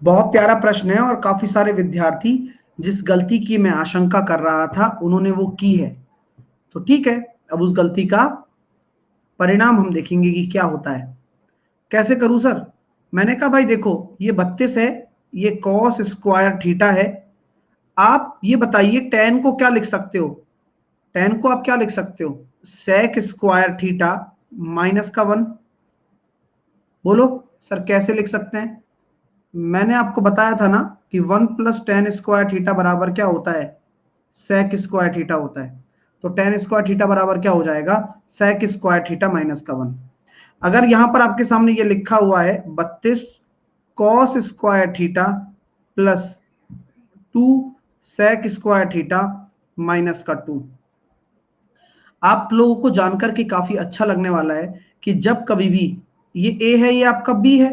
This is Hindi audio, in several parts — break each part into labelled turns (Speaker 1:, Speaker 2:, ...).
Speaker 1: बहुत प्यारा प्रश्न है और काफी सारे विद्यार्थी जिस गलती की मैं आशंका कर रहा था उन्होंने वो की है। तो ठीक है, अब उस गलती का परिणाम हम देखेंगे कि क्या होता है। कैसे करूं सर? मैंने कहा भाई देखो, ये 32 है, ये कॉस स्क्वायर थीटा है। आप ये बताइए टेन को क्या लिख सकते हो? टेन को आप क्या लिख सकते हो? सेक स्क्वायर थीटा माइनस का 1। बोलो सर कैसे लिख सकते हैं? मैंने आपको बताया था ना कि 1 + tan² थीटा बराबर क्या होता है? सेक स्क्वायर थीटा होता है। तो tan² थीटा बराबर क्या हो जाएगा? सेक स्क्वायर थीटा माइनस का 1। अगर यहां पर आपके सामने ये लिखा हुआ है 32 cos square theta plus 2 sec square theta minus का 2। आप लोगों को जानकर के काफी अच्छा लगने वाला है कि जब कभी भी ये ए है, ये आपका बी है,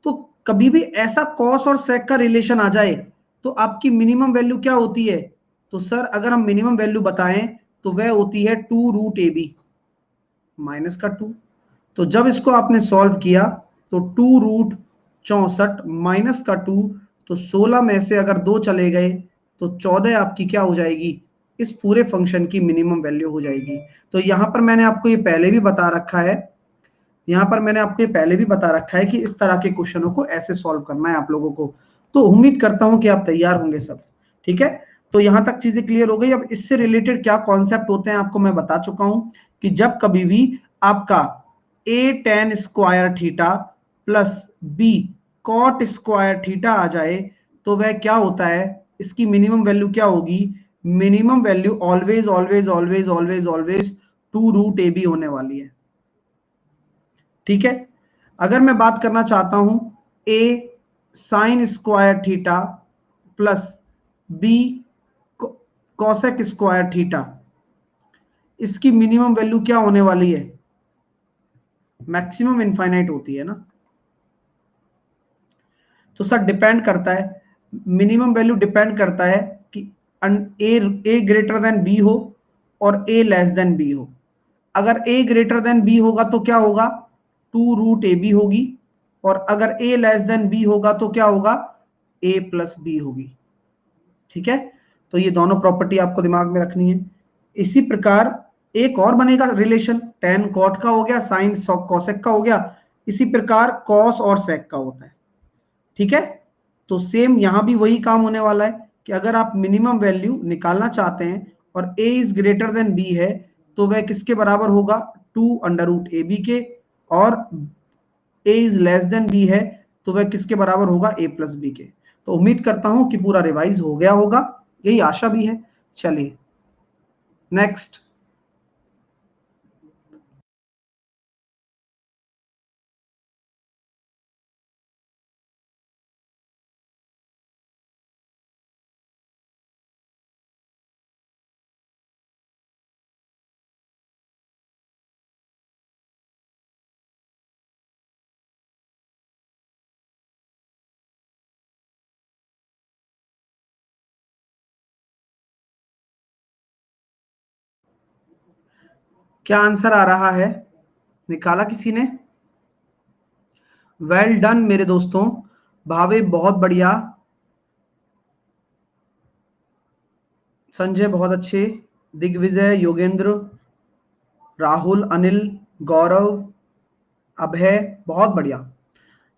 Speaker 1: तो कभी भी ऐसा कॉस और सेक का रिलेशन आ जाए तो आपकी मिनिमम वैल्यू क्या होती है? तो सर अगर हम मिनिमम वैल्यू बताएं तो वह होती है 2√AB माइनस का 2। तो जब इसको आपने सॉल्व किया तो 2√64 माइनस का 2, तो 16 में से अगर 2 चले गए तो 14 आपकी क्या हो जाएगी? इस पूरे फंक्शन की मिनिमम वैल्यू हो जाएगी। तो यहां पर मैंने आपको ये पहले भी बता रखा है, यहाँ पर मैंने आपको ये पहले भी बता रखा है कि इस तरह के क्वेश्चनों को ऐसे सॉल्व करना है आप लोगों को। तो उम्मीद करता हूं कि आप तैयार होंगे सब। ठीक है, तो यहां तक चीजें क्लियर हो गई। अब इससे रिलेटेड क्या कॉन्सेप्ट होते हैं आपको मैं बता चुका हूं कि जब कभी भी आपका a tan² theta plus b cot² theta आ जाए तो वह क्या होता है? इसकी मिनिमम वैल्यू क्या होगी? Minimum value always always always always always 2√AB होने वाली है। ठीक है, अगर मैं बात करना चाहता हूं a sin² theta plus b cosec² theta, इसकी मिनिमम वैल्यू क्या होने वाली है? मैक्सिमम इनफाइनाइट होती है ना। तो सर डिपेंड करता है, मिनिमम वैल्यू डिपेंड करता है कि ए ग्रेटर देन बी हो और ए लेस देन बी हो। अगर ए ग्रेटर देन बी होगा तो क्या होगा? 2√AB होगी, और अगर ए लेस देन बी होगा तो क्या होगा? ए प्लस बी होगी। ठीक है, तो ये दोनों प्रॉपर्टी आपको दिमाग में रखनी है। इसी प्रकार एक और बनेगा रिलेशन, टेन कॉट का हो गया, साइन कॉसेक का हो गया, इसी प्रकार कॉस और सेक का होता है। ठीक है, तो सेम यहां भी वही काम होने वाला है कि अगर आप मिनिमम वैल्यू निकालना चाहते हैं और a is greater than b है तो वह किसके बराबर होगा? 2√AB के। और a is less than b है तो वह किसके बराबर होगा? a प्लस b के। तो उम्मीद करता हूं कि पूरा रिवाइज हो गया होगा, यही आशा भी है। चलिए नेक्स्ट। क्या आंसर आ रहा है? निकाला किसी ने? वेल डन मेरे दोस्तों, भावे बहुत बढ़िया। संजय बहुत अच्छे, दिग्विजय, योगेंद्र, राहुल, अनिल, गौरव, अभय, बहुत बढ़िया।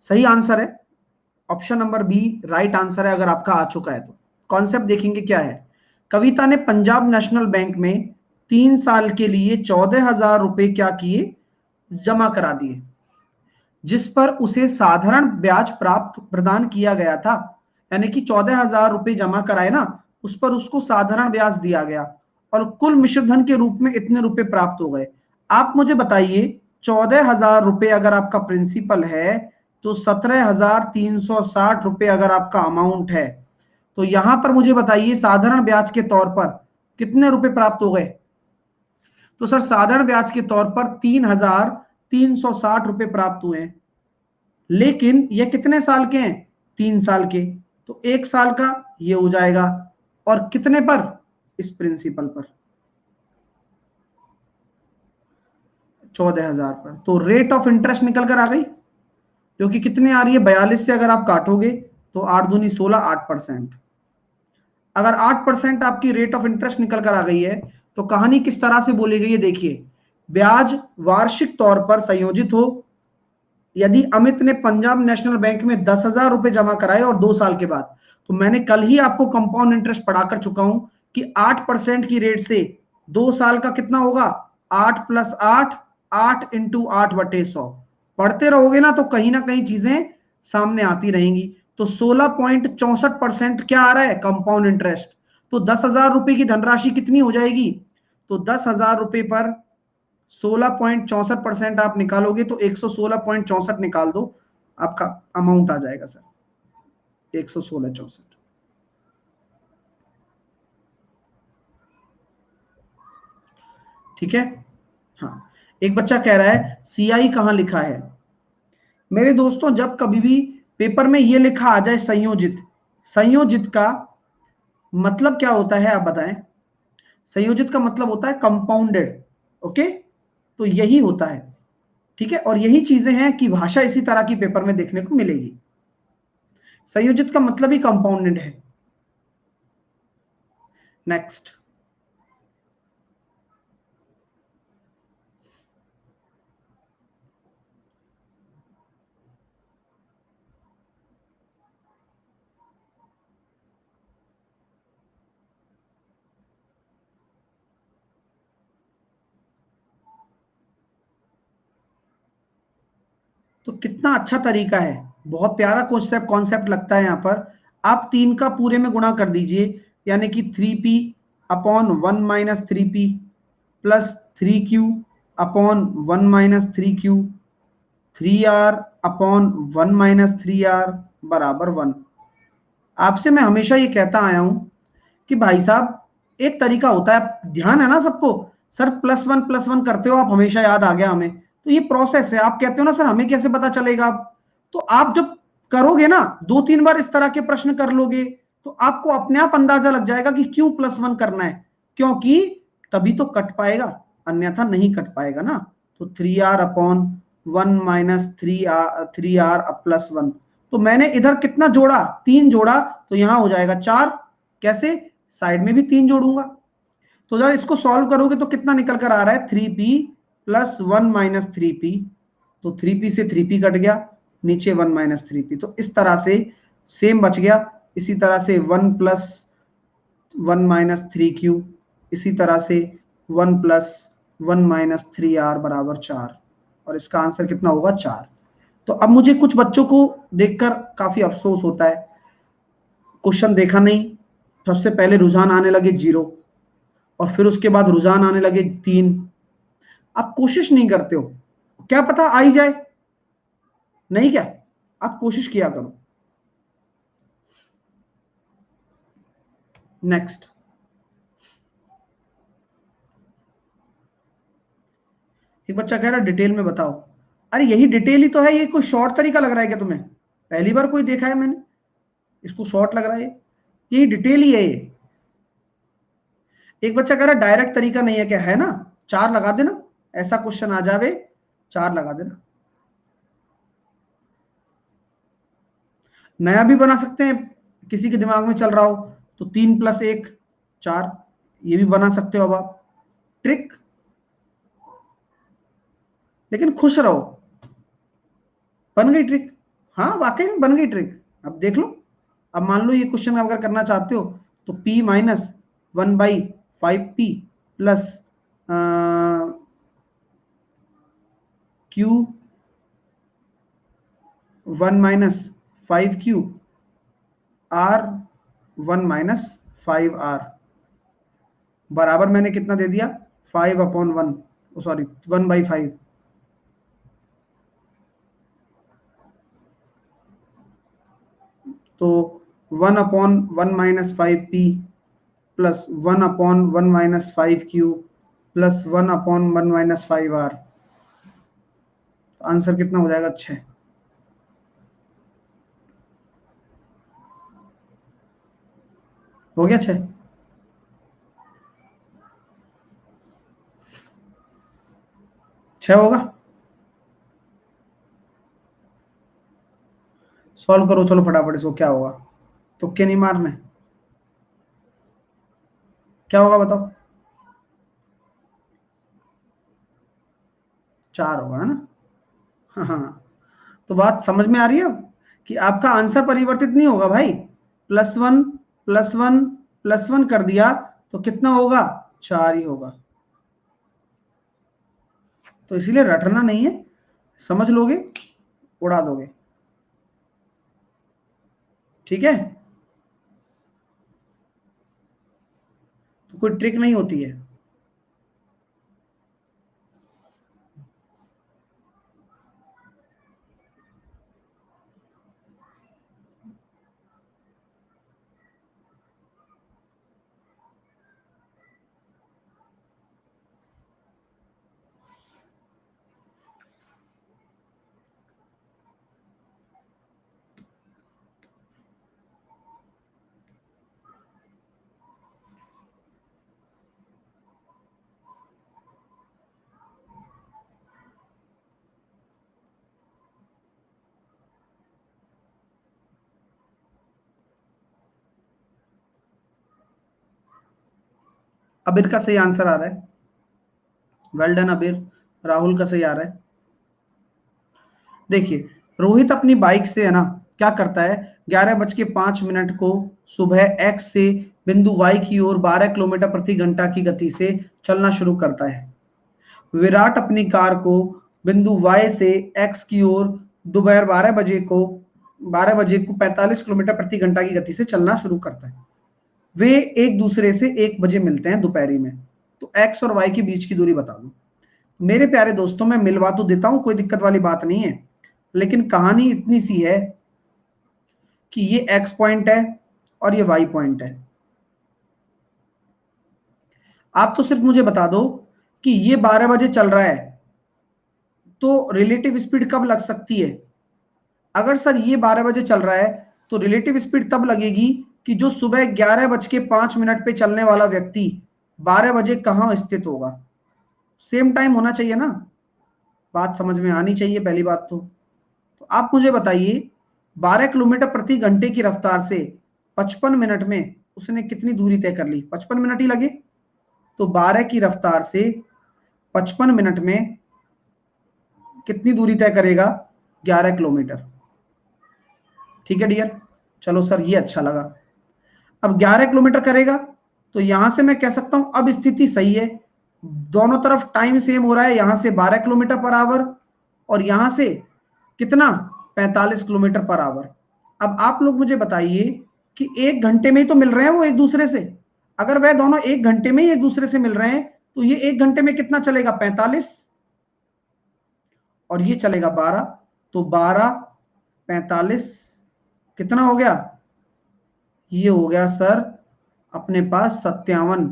Speaker 1: सही आंसर है option number B, right answer है अगर आपका आ चुका है तो। कॉन्सेप्ट देखेंगे क्या है। कविता ने पंजाब नेशनल बैंक में 3 साल के लिए 14,000 रुपए क्या किए? जमा करा दिए, जिस पर उसे साधारण ब्याज प्राप्त प्रदान किया गया था। यानी कि 14,000 रुपए जमा कराए ना, उस पर उसको साधारण ब्याज दिया गया और कुल मिश्रधन के रूप में इतने रुपए प्राप्त हो गए। आप मुझे बताइए 14,000 रुपए अगर आपका प्रिंसिपल है तो 17,360 रुपए अगर आपका अमाउंट है, तो यहां पर मुझे बताइए साधारण ब्याज के तौर पर कितने रुपए प्राप्त हो गए? तो सर साधारण ब्याज के तौर पर 3,360 रुपए प्राप्त हुए हैं। लेकिन ये कितने साल के हैं? 3 साल के। तो 1 साल का ये हो जाएगा, और कितने पर? इस प्रिंसिपल पर 14,000 पर। तो रेट ऑफ इंटरेस्ट निकल कर आ गई। जो कि कितने आ रही है, 42 से अगर आप काटोगे तो 8 दूनी 16, 8%। अगर 8% आपकी रेट ऑफ इंटरेस्ट निकल कर आ गई है तो कहानी किस तरह से बोली गई है देखिए। ब्याज वार्षिक तौर पर संयोजित हो। यदि अमित ने पंजाब नेशनल बैंक में 10,000 रुपए जमा कराए और 2 साल के बाद, तो मैंने कल ही आपको कंपाउंड इंटरेस्ट पढ़ा कर चुका हूं कि 8% की रेट से 2 साल का कितना होगा, 8 + 8, 8 × 8/100। पढ़ते रहोगे ना कहीं चीजें सामने आती रहेंगी। तो 16.64% क्या आ रहा है, कंपाउंड इंटरेस्ट। तो 10,000 रुपए की धनराशि कितनी हो जाएगी, तो 10,000 रुपए पर 16.64% आप निकालोगे तो 116.64 निकाल दो, आपका अमाउंट आ जाएगा सर 116.64। ठीक है। हाँ, एक बच्चा कह रहा है सीआई कहां लिखा है। मेरे दोस्तों, जब कभी भी पेपर में ये लिखा आ जाए संयोजित, संयोजित का मतलब क्या होता है आप बताएं। संयोजित का मतलब होता है कंपाउंडेड। ओके, तो यही होता है। ठीक है, और यही चीजें हैं कि भाषा इसी तरह की पेपर में देखने को मिलेगी। संयोजित का मतलब ही कंपाउंडेड है। नेक्स्ट। तो कितना अच्छा तरीका है, बहुत प्यारा कॉन्सेप्ट कॉन्सेप्ट लगता है यहाँ पर। आप 3 का पूरे में गुणा कर दीजिए, यानी कि 3p/1 - 3p plus 3q/1 - 3q, 3r/1 - 3r बराबर 1। आपसे मैं हमेशा ये कहता आया हूं कि भाई साहब, एक तरीका होता है, ध्यान है ना सबको। सर +1 + 1 करते हो आप, हमेशा याद आ गया हमें। तो ये प्रोसेस है। आप कहते हो ना सर हमें कैसे पता चलेगा, तो आप जब करोगे ना 2-3 बार इस तरह के प्रश्न कर लोगे तो आपको अपने आप अंदाजा लग जाएगा कि क्यों +1 करना है, क्योंकि तभी तो कट पाएगा, अन्यथा नहीं कट पाएगा ना। तो 3r/1 - 3r+1। तो मैंने इधर कितना जोड़ा, 3 जोड़ा, तो यहां हो जाएगा 4। कैसे, साइड में भी 3 जोड़ूंगा। तो जब इसको सॉल्व करोगे तो कितना निकल कर आ रहा है, 3p+1 - 3p। तो 3p से 3p कट गया, नीचे 1 - 3p। तो इस तरह से सेम बच गया। इसी तरह से 1 + 1 - 3q, इसी तरह से 1 + 1 - 3r बराबर 4। और इसका आंसर कितना होगा, 4। तो अब मुझे कुछ बच्चों को देखकर काफी अफसोस होता है, क्वेश्चन देखा नहीं, सबसे पहले रुझान आने लगे 0, और फिर उसके बाद रुझान आने लगे 3। आप कोशिश नहीं करते हो, क्या पता आ ही जाए, नहीं क्या, आप कोशिश किया करो। नेक्स्ट। एक बच्चा कह रहा है डिटेल में बताओ। अरे यही डिटेल ही तो है, ये कोई शॉर्ट तरीका लग रहा है क्या तुम्हें, पहली बार कोई देखा है मैंने, इसको शॉर्ट लग रहा है, यही डिटेल ही है ये। एक बच्चा कह रहा है डायरेक्ट तरीका नहीं है क्या, है ना, 4 लगा देना, ऐसा क्वेश्चन आ जावे 4 लगा देना। नया भी बना सकते हैं, किसी के दिमाग में चल रहा हो तो 3 + 1 4, ये भी बना सकते हो अब आप, ट्रिक। लेकिन खुश रहो, बन गई ट्रिक। हाँ वाकई में बन गई ट्रिक। अब देख लो, अब मान लो ये क्वेश्चन अगर करना चाहते हो तो p-1/5p plus q1 - 5q r1 - 5r बराबर मैंने कितना दे दिया, 5/1, सॉरी 1/5। तो 1/1 - 5p plus 1/1 - 5q plus 1/1 - 5r। Answer कितना हो जाएगा, 6। हो गया 6। होगा। सॉल्व करो चलो फटाफट इसको, क्या होगा? तुक्के नहीं मारने, क्या होगा बताओ? 4 होगा, है ना? हाँ हाँ। तो बात समझ में आ रही है अब कि आपका आंसर परिवर्तित नहीं होगा भाई। +1 +1 +1 कर दिया तो कितना होगा? 4 ही होगा। तो इसीलिए रटना नहीं है, समझ लोगे उड़ा दोगे। ठीक है, तो कोई ट्रिक नहीं होती है। अबीर का सही आंसर आ रहा है, वेल डन अबीर। राहुल का सही आ रहा है। देखिए, रोहित अपनी बाइक से है ना क्या करता है, 11:05 को सुबह एक्स से बिंदु वाई की ओर 12 किलोमीटर प्रति घंटा की गति से चलना शुरू करता है। विराट अपनी कार को बिंदु वाई से एक्स की ओर दोपहर 12 बजे को 45 किलोमीटर प्रति घंटा की गति से चलना शुरू करता है। वे एक दूसरे से 1 बजे मिलते हैं दोपहरी में। तो एक्स और वाई के बीच की दूरी बता दो। मेरे प्यारे दोस्तों, मैं मिलवा तो देता हूं, कोई दिक्कत वाली बात नहीं है, लेकिन कहानी इतनी सी है कि ये एक्स पॉइंट है और ये वाई पॉइंट है। आप तो सिर्फ मुझे बता दो कि ये 12 बजे चल रहा है तो रिलेटिव स्पीड कब लग सकती है? अगर सर ये 12 बजे चल रहा है तो रिलेटिव स्पीड तब लगेगी कि जो सुबह 11:05 पे चलने वाला व्यक्ति 12 बजे कहां स्थित होगा। सेम टाइम होना चाहिए ना, बात समझ में आनी चाहिए पहली बात तो आप मुझे बताइए, 12 किलोमीटर प्रति घंटे की रफ्तार से 55 मिनट में उसने कितनी दूरी तय कर ली? 55 मिनट ही लगे। तो 12 की रफ्तार से 55 मिनट में कितनी दूरी तय करेगा? 11 किलोमीटर। ठीक है डियर, चलो सर ये अच्छा लगा। अब 11 किलोमीटर करेगा तो यहां से मैं कह सकता हूं अब स्थिति सही है, दोनों तरफ टाइम सेम हो रहा है। यहां से 12 किलोमीटर पर आवर और यहां से कितना? 45 किलोमीटर पर आवर। अब आप लोग मुझे बताइए कि 1 घंटे में ही तो मिल रहे हैं वो एक दूसरे से। अगर वह दोनों 1 घंटे में ही एक दूसरे से मिल रहे हैं तो ये 1 घंटे में कितना चलेगा? 45, और ये चलेगा 12। तो 12 45 कितना हो गया? ये हो गया सर अपने पास 57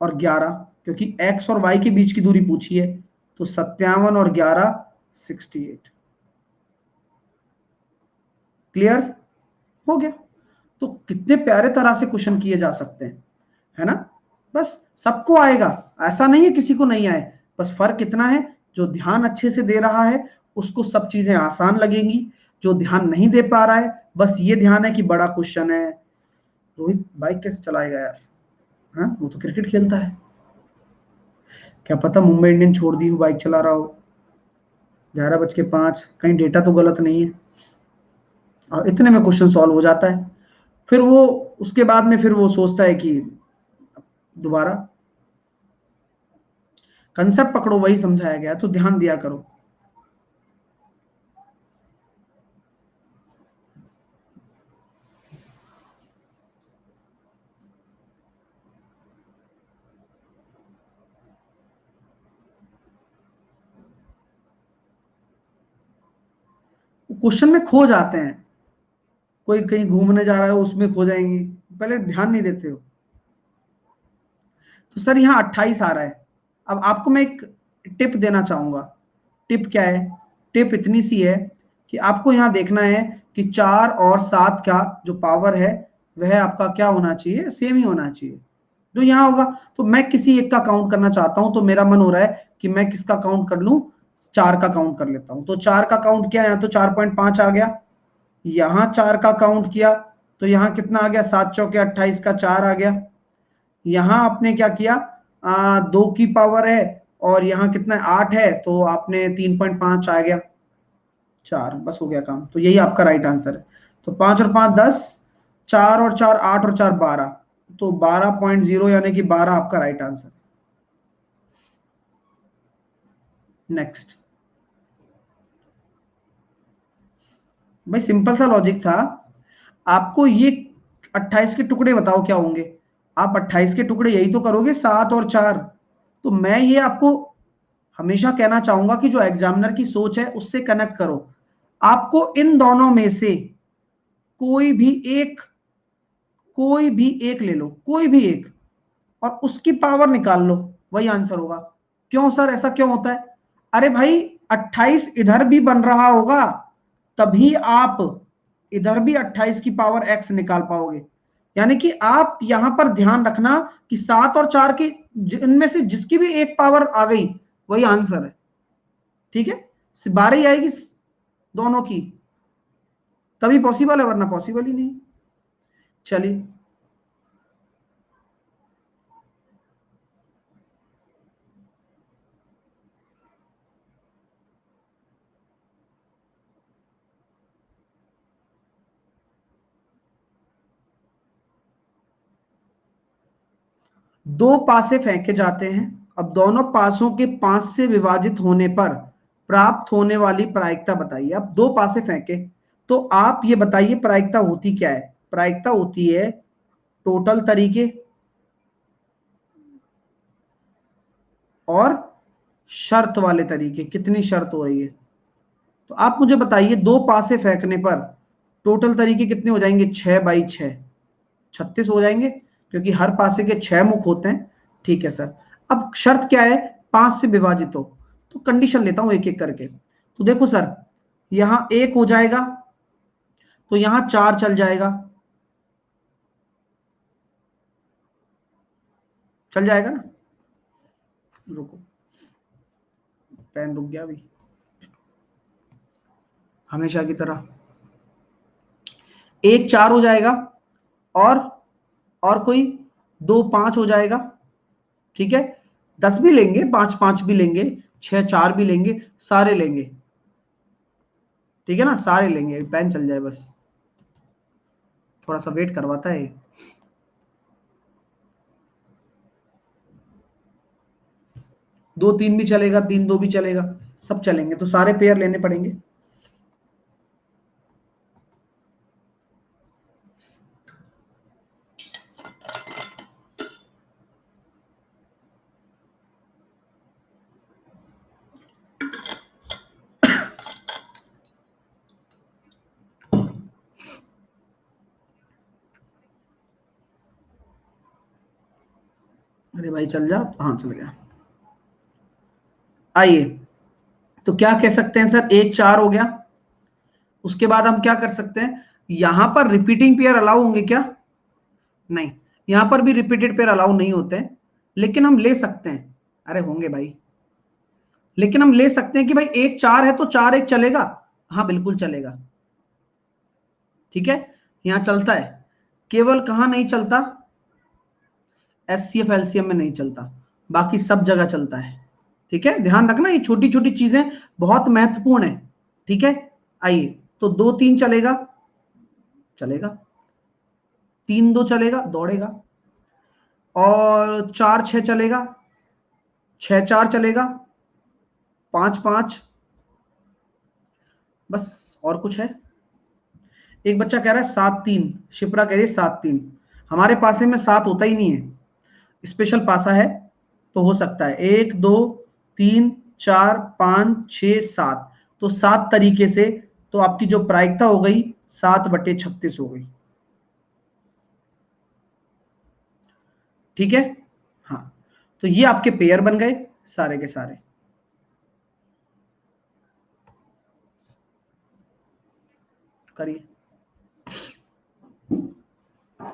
Speaker 1: और 11, क्योंकि एक्स और वाई के बीच की दूरी पूछी है। तो 57 और 11 68। क्लियर हो गया? तो कितने प्यारे तरह से क्वेश्चन किए जा सकते हैं, है ना? बस सबको आएगा, ऐसा नहीं है किसी को नहीं आए। बस फर्क इतना है, जो ध्यान अच्छे से दे रहा है उसको सब चीजें आसान लगेंगी, जो ध्यान नहीं दे पा रहा है बस ये ध्यान है कि बड़ा क्वेश्चन है। रोहित बाइक कैसे चलाएगा यार? हाँ, वो तो क्रिकेट खेलता है, क्या पता मुंबई इंडियन छोड़ दी हो बाइक चला रहा हो। 11:05, कहीं डेटा तो गलत नहीं है। और इतने में क्वेश्चन सॉल्व हो जाता है। फिर वो उसके बाद में फिर वो सोचता है कि दोबारा कंसेप्ट पकड़ो, वही समझाया गया, तो ध्यान दिया करो। क्वेश्चन में खो जाते हैं, कोई कहीं घूमने जा रहा है उसमें खो जाएंगे, पहले ध्यान नहीं देते हो। तो सर यहाँ 28 आ रहा है। अब आपको मैं एक टिप देना चाहूंगा। टिप क्या है? टिप इतनी सी है कि आपको यहाँ देखना है कि 4 और 7 का जो पावर है वह आपका क्या होना चाहिए? सेम ही होना चाहिए। जो यहाँ होगा, तो मैं किसी एक का काउंट करना चाहता हूं, तो मेरा मन हो रहा है कि मैं किसका काउंट कर लूं? 4 का काउंट कर लेता हूं। तो 4 का काउंट क्या है? यहाँ तो 4.5 आ गया, यहां 4 का काउंट किया तो यहां कितना आ गया, 7 चौके 28 का 4 आ गया। यहां आपने क्या किया, 2 की पावर है और यहां कितना 8 है तो आपने 3.5 आ गया, 4, बस हो गया काम। तो यही आपका राइट आंसर है। तो 5 और 5 10, 4 और 4 8 और 4 12, तो 12.0 यानी कि 12 आपका राइट आंसर। नेक्स्ट, भाई सिंपल सा लॉजिक था। आपको ये 28 के टुकड़े बताओ क्या होंगे, आप 28 के टुकड़े यही तो करोगे, 7 और 4। तो मैं ये आपको हमेशा कहना चाहूंगा कि जो एग्जामिनर की सोच है उससे कनेक्ट करो। आपको इन दोनों में से कोई भी एक, कोई भी एक ले लो, कोई भी एक, और उसकी पावर निकाल लो, वही आंसर होगा। क्यों सर, ऐसा क्यों होता है? अरे भाई 28 इधर भी बन रहा होगा, तभी आप इधर भी 28 की पावर x निकाल पाओगे। यानी कि आप यहां पर ध्यान रखना कि 7 और 4 के इनमें से जिसकी भी एक पावर आ गई वही आंसर है। ठीक है, बारी आएगी दोनों की तभी पॉसिबल है, वरना पॉसिबल ही नहीं। चलिए, दो पासे फेंके जाते हैं। अब दोनों पासों के 5 से विभाजित होने पर प्राप्त होने वाली प्रायिकता बताइए। अब दो पासे फेंके तो आप ये बताइए प्रायिकता होती क्या है। प्रायिकता होती है टोटल तरीके और शर्त वाले तरीके, कितनी शर्त हो रही है। तो आप मुझे बताइए, दो पासे फेंकने पर टोटल तरीके कितने हो जाएंगे, 6 बाई 6, 36 हो जाएंगे, क्योंकि हर पासे के 6 मुख होते हैं। ठीक है सर। अब शर्त क्या है, 5 से विभाजित हो। तो कंडीशन लेता हूं एक एक करके। तो देखो सर, यहां 1 हो जाएगा तो यहां 4 चल जाएगा, चल जाएगा ना। रुको, पेन रुक गया अभी, हमेशा की तरह। 1 4 हो जाएगा, और कोई 2 5 हो जाएगा। ठीक है, 10 भी लेंगे, 5 5 भी लेंगे, 6 4 भी लेंगे, सारे लेंगे। ठीक है ना, सारे लेंगे, पेन चल जाए बस, थोड़ा सा वेट करवाता है। 2 3 भी चलेगा, 3 2 भी चलेगा, सब चलेंगे, तो सारे पेयर लेने पड़ेंगे। अरे भाई चल जा, हाँ चल गया। आइए, तो क्या कह सकते हैं सर, 1 4 हो गया। उसके बाद हम क्या कर सकते हैं, यहां पर रिपीटिंग पेयर अलाउ होंगे क्या? नहीं, यहां पर भी रिपीटेड पेयर अलाउ नहीं होते हैं, लेकिन हम ले सकते हैं। अरे होंगे भाई, लेकिन हम ले सकते हैं कि भाई 1 4 है तो 4 1 चलेगा। हाँ बिल्कुल चलेगा। ठीक है, यहां चलता है। केवल कहां नहीं चलता, एचसीएफ एलसीएम में नहीं चलता, बाकी सब जगह चलता है। ठीक है, ध्यान रखना, ये छोटी छोटी चीजें बहुत महत्वपूर्ण है। ठीक है, आइए, तो 2 3 चलेगा, चलेगा। 3 2 चलेगा, दौड़ेगा। और 4 6 चलेगा, 6 4 चलेगा, 5 5, बस। और कुछ है? एक बच्चा कह रहा है 7 3, शिप्रा कह रही है 7 3। हमारे पासे में 7 होता ही नहीं है, स्पेशल पासा है, तो हो सकता है 1 2 3 4 5 6 7, तो 7 तरीके से। तो आपकी जो प्रायिकता हो गई 7/36 हो गई। ठीक है, हाँ, तो ये आपके पेयर बन गए सारे के सारे। करिए।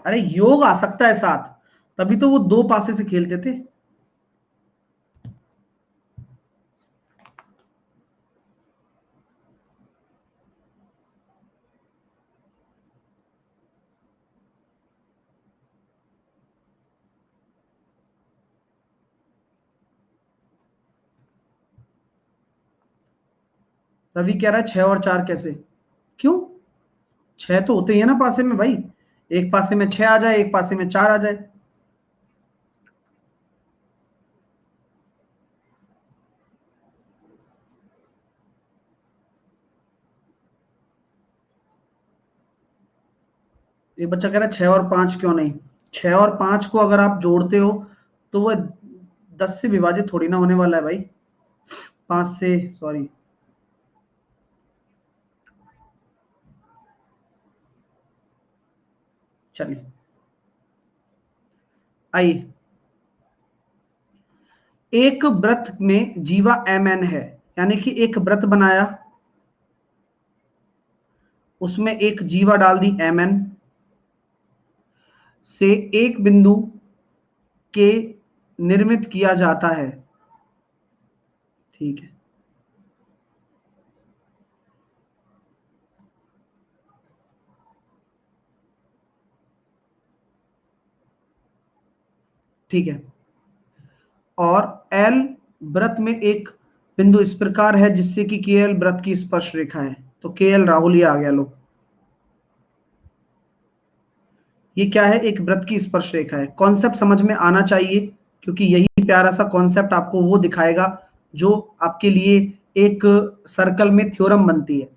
Speaker 1: अरे योग आ सकता है साथ, तभी तो वो दो पासे से खेलते थे। रवि कह रहा है 6 और 4 कैसे, क्यों? 6 तो होते ही है ना पासे में भाई, एक पासे में 6 आ जाए, एक पासे में 4 आ जाए। एक बच्चा कह रहा है 6 और 5 क्यों नहीं? 6 और 5 को अगर आप जोड़ते हो तो वो 10 से विभाजित थोड़ी ना होने वाला है भाई, 5 से, सॉरी। चलिए आइए, एक व्रत में जीवा mn है, यानी कि एक व्रत बनाया, उसमें एक जीवा डाल दी mn, से एक बिंदु के निर्मित किया जाता है, ठीक है। ठीक है, और एल व्रत में एक बिंदु इस प्रकार है जिससे कि के एल व्रत की स्पर्श रेखा है, तो के एल राहुल ये आ गया, लो ये क्या है, एक व्रत की स्पर्श रेखा है। कॉन्सेप्ट समझ में आना चाहिए, क्योंकि यही प्यारा सा कॉन्सेप्ट आपको वो दिखाएगा जो आपके लिए एक सर्कल में थ्योरम बनती है।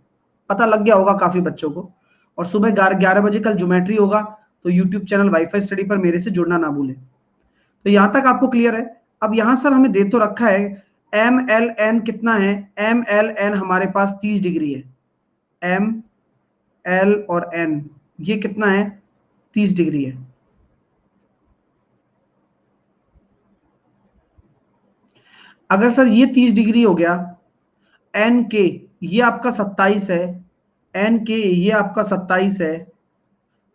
Speaker 1: पता लग गया होगा काफी बच्चों को। और सुबह 11 बजे कल ज्योमेट्री होगा, तो यूट्यूब चैनल वाईफाई स्टडी पर मेरे से जुड़ना ना भूलें। तो यहां तक आपको क्लियर है। अब यहां सर हमें दे तो रखा है एम एल एन कितना है, एम एल एन हमारे पास 30 डिग्री है, एम एल और एन ये कितना है, 30 डिग्री है। अगर सर ये 30 डिग्री हो गया, एन के ये आपका 27 है, एन के ये आपका 27 है,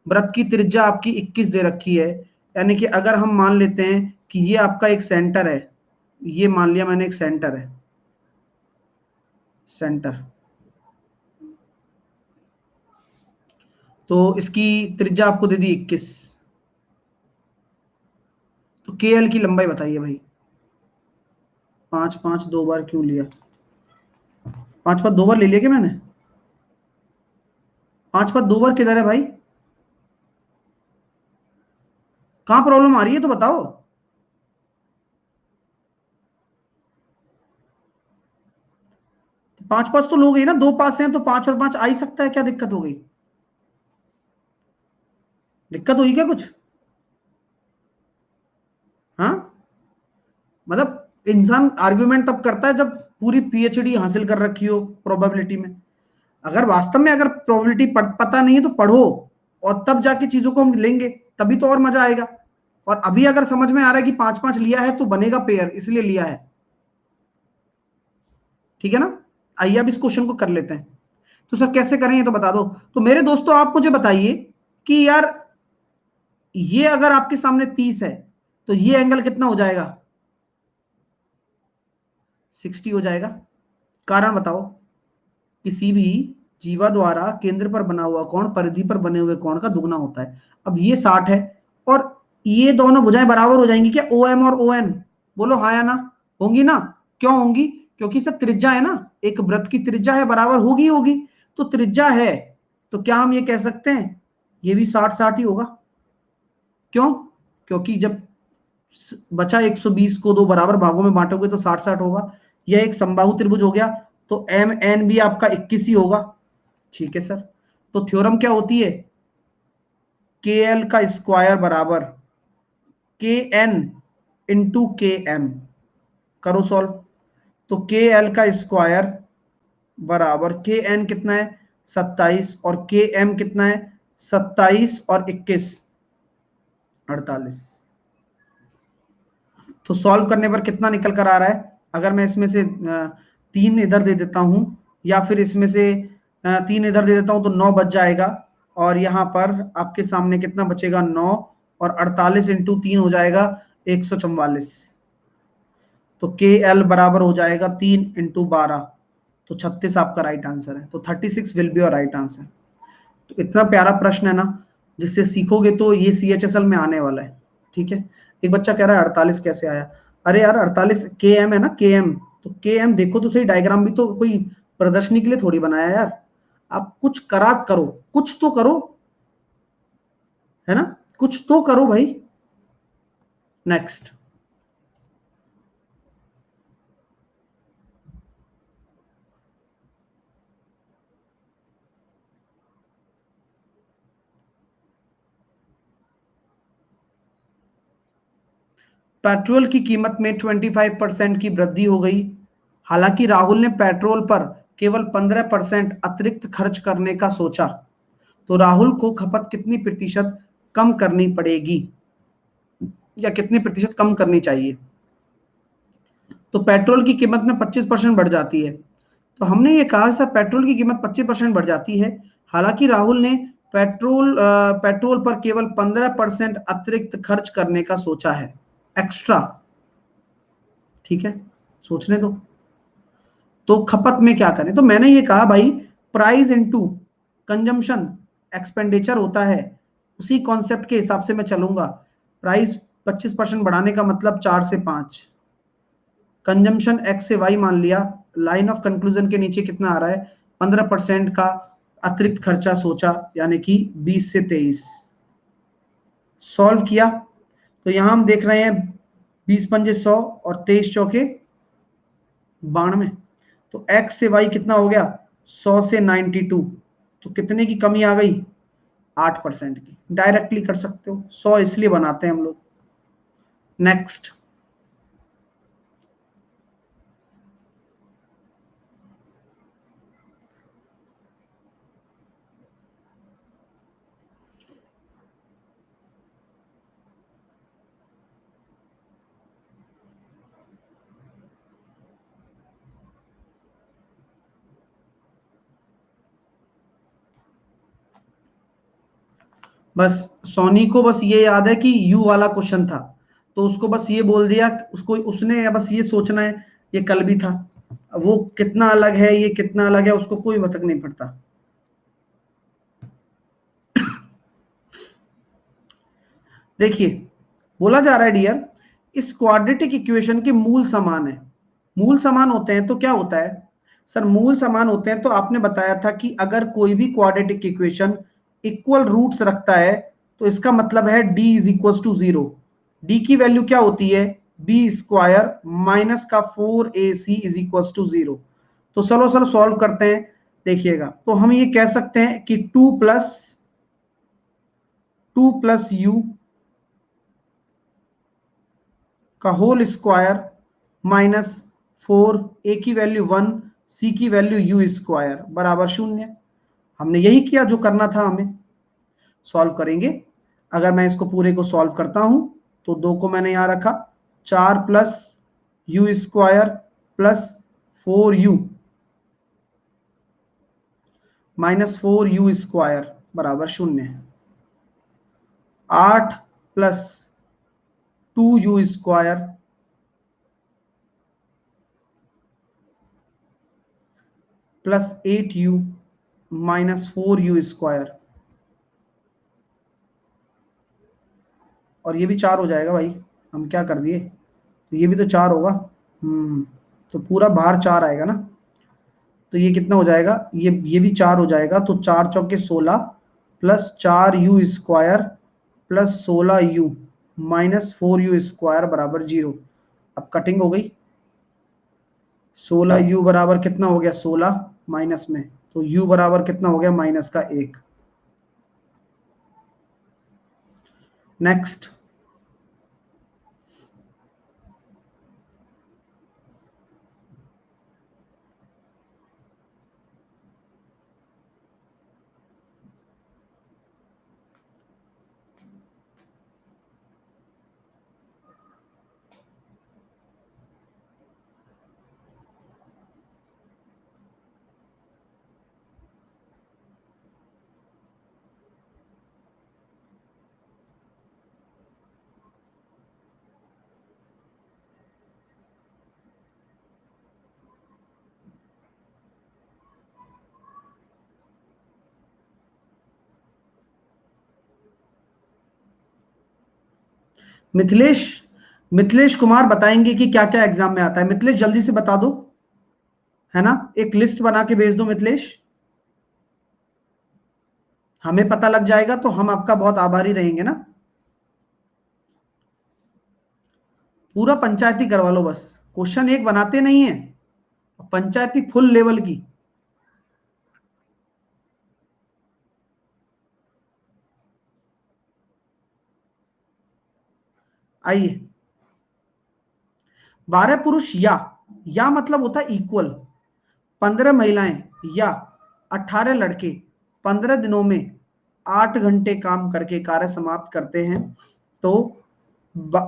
Speaker 1: वृत्त की त्रिज्या आपकी 21 दे रखी है, यानी कि अगर हम मान लेते हैं कि ये आपका एक सेंटर है, ये मान लिया मैंने एक सेंटर है, सेंटर, तो इसकी त्रिज्या आपको दे दी 21। तो के एल की लंबाई बताइए भाई, 5 5 दो बार क्यों लिया, 5 5 दो बार ले लिया क्या मैंने, 5 5 दो बार किधर है भाई, कहां प्रॉब्लम आ रही है तो बताओ। 5 5 तो लोग ही ना, दो पास हैं तो 5 और 5 आ ही सकता है, क्या दिक्कत हो गई, दिक्कत हुई क्या कुछ? हाँ, मतलब इंसान आर्ग्यूमेंट तब करता है जब पूरी पीएचडी हासिल कर रखी हो प्रोबेबिलिटी में। अगर वास्तव में अगर प्रोबेबिलिटी पता नहीं है तो पढ़ो, और तब जाके चीजों को हम लेंगे, तभी तो और मजा आएगा। और अभी अगर समझ में आ रहा है कि 5 5 लिया है तो बनेगा पेयर, इसलिए लिया है, ठीक है ना। आइए अब इस क्वेश्चन को कर लेते हैं। तो सर कैसे करें ये तो बता दो। तो मेरे दोस्तों आप मुझे बताइए कि यार ये अगर आपके सामने 30 है तो ये एंगल कितना हो जाएगा, 60 हो जाएगा। कारण बताओ, किसी भी जीवा द्वारा केंद्र पर बना हुआ कोण परिधि पर बने हुए कोण का दुगना होता है। अब ये 60 है, और ये दोनों भुजाएं बराबर हो जाएंगी क्या, ओ एम और ओ एन, बोलो हाँ या ना, होंगी ना। क्यों होंगी, क्योंकि सर त्रिज्या है ना, एक वृत्त की त्रिज्या है, बराबर होगी होगी। तो त्रिज्या है, तो क्या हम ये कह सकते हैं ये भी 60 60 ही होगा। क्यों, क्योंकि जब बचा 120 को दो बराबर भागों में बांटोगे तो 60 60 होगा। यह एक समबाहु त्रिभुज हो गया, तो एम एन भी आपका 21 ही होगा, ठीक है सर। तो थ्योरम क्या होती है, के एल का स्क्वायर बराबर के एन इंटू के एम, करो सॉल्व। तो के एल का स्क्वायर बराबर के एन कितना है 27, और के एम कितना है 27 और 21 48। तो सॉल्व करने पर कितना निकल कर आ रहा है, अगर मैं इसमें से 3 इधर दे देता हूं, या फिर इसमें से 3 इधर दे देता हूं तो 9 बच जाएगा, और यहां पर आपके सामने कितना बचेगा 9, और 48 इंटू 3 हो जाएगा 144। तो के एल बराबर हो जाएगा 3 इंटू 12, तो 36 आपका राइट आंसर है। तो 36 will be your right answer. तो इतना प्यारा प्रश्न है ना, जिससे सीखोगे तो ये CHSL में आने वाला है, ठीक है। एक बच्चा कह रहा है 48 कैसे आया, अरे यार 48 के एम है ना, के एम, तो के एम देखो तो सही, डायग्राम भी तो कोई प्रदर्शनी के लिए थोड़ी बनाया यार। आप कुछ करा करो, कुछ तो करो, है ना, कुछ तो करो भाई। नेक्स्ट, पेट्रोल की कीमत में 25% की वृद्धि हो गई। हालांकि राहुल ने पेट्रोल पर केवल 15% अतिरिक्त खर्च करने का सोचा, तो राहुल को खपत कितनी प्रतिशत कम करनी पड़ेगी, या कितनी प्रतिशत कम करनी चाहिए। तो पेट्रोल की कीमत में 25% बढ़ जाती है, तो हमने ये कहा सर पेट्रोल की कीमत 25% बढ़ जाती है। हालांकि राहुल ने पेट्रोल पर केवल 15% अतिरिक्त खर्च करने का सोचा है, एक्स्ट्रा। ठीक है, सोचने दो। तो खपत में क्या करें, तो मैंने ये कहा भाई प्राइस इनटू कंजम्पशन एक्सपेंडिचर होता है, उसी कॉन्सेप्ट के हिसाब से मैं चलूंगा। प्राइस 25% बढ़ाने का मतलब 4 से 5, कंजम्पशन एक्स से वाई मान लिया, लाइन ऑफ कंक्लूजन के नीचे कितना आ रहा है, 15% का अतिरिक्त खर्चा सोचा, यानी कि 20 से 23। सॉल्व किया तो यहां हम देख रहे हैं 20 पंजे 100 और 23 चौके 92। तो x से y कितना हो गया, 100 से 92। तो कितने की कमी आ गई, 8% की। डायरेक्टली कर सकते हो, 100 इसलिए बनाते हैं हम लोग। नेक्स्ट, बस सोनी को बस ये याद है कि यू वाला क्वेश्चन था, तो उसको बस ये बोल दिया, उसको उसने बस ये सोचना है ये कल भी था, वो कितना अलग है ये कितना अलग है उसको कोई फर्क नहीं पड़ता। देखिए बोला जा रहा है डियर, इस क्वाड्रेटिक इक्वेशन के मूल समान है। मूल समान होते हैं तो क्या होता है सर, मूल समान होते हैं तो आपने बताया था कि अगर कोई भी क्वाड्रेटिक इक्वेशन इक्वल रूट्स रखता है तो इसका मतलब है d is equal to 0। D की वैल्यू क्या होती है, बी स्क्वायर माइनस का 4ac इज इक्वल टू 0। तो चलो सर सॉल्व करते हैं, देखिएगा। तो हम ये कह सकते हैं कि 2 प्लस यू का होल स्क्वायर माइनस 4, ए की वैल्यू 1, सी की वैल्यू यू स्क्वायर बराबर 0। हमने यही किया जो करना था हमें। सॉल्व करेंगे, अगर मैं इसको पूरे को सॉल्व करता हूं तो 2 को मैंने यहां रखा, 4 plus you square plus 4u minus 4u square बराबर 0। 8 plus 2u square plus 8u minus 4u square, और ये भी 4 हो जाएगा भाई, हम क्या कर दिए, तो ये भी तो 4 होगा। तो पूरा बाहर 4 आएगा ना, तो ये कितना हो जाएगा, ये भी 4 हो जाएगा। तो 4 चौके 16 plus 4u square plus 16u minus 4u square बराबर 0। अब कटिंग हो गई, 16u बराबर कितना हो गया, 16 माइनस में, तो u बराबर कितना हो गया, माइनस का 1। नेक्स्ट, मिथिलेश मिथिलेश कुमार बताएंगे कि क्या क्या एग्जाम में आता है। मिथिलेश जल्दी से बता दो, है ना? एक लिस्ट बना के भेज दो मिथिलेश, हमें पता लग जाएगा तो हम आपका बहुत आभारी रहेंगे ना। पूरा पंचायती करवा लो बस, क्वेश्चन एक बनाते नहीं है, पंचायती फुल लेवल की। आइए, 12 पुरुष या मतलब होता है इक्वल, 15 महिलाएं या 18 लड़के 15 दिनों में 8 घंटे काम करके कार्य समाप्त करते हैं, तो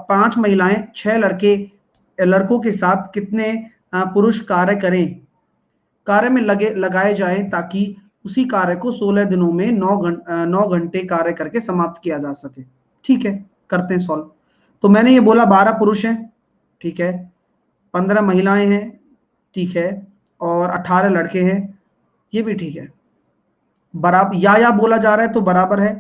Speaker 1: 5 महिलाएं 6 लड़कों के साथ कितने पुरुष कार्य करें, कार्य में लगाए जाएं ताकि उसी कार्य को 16 दिनों में 9 घंटे कार्य करके समाप्त किया जा सके। ठीक है, करते हैं सॉल्व। तो मैंने ये बोला 12 पुरुष हैं, ठीक है, 15 महिलाएं हैं, ठीक है, और 18 लड़के हैं, ये भी ठीक है, बराबर या बोला जा रहा है तो बराबर है।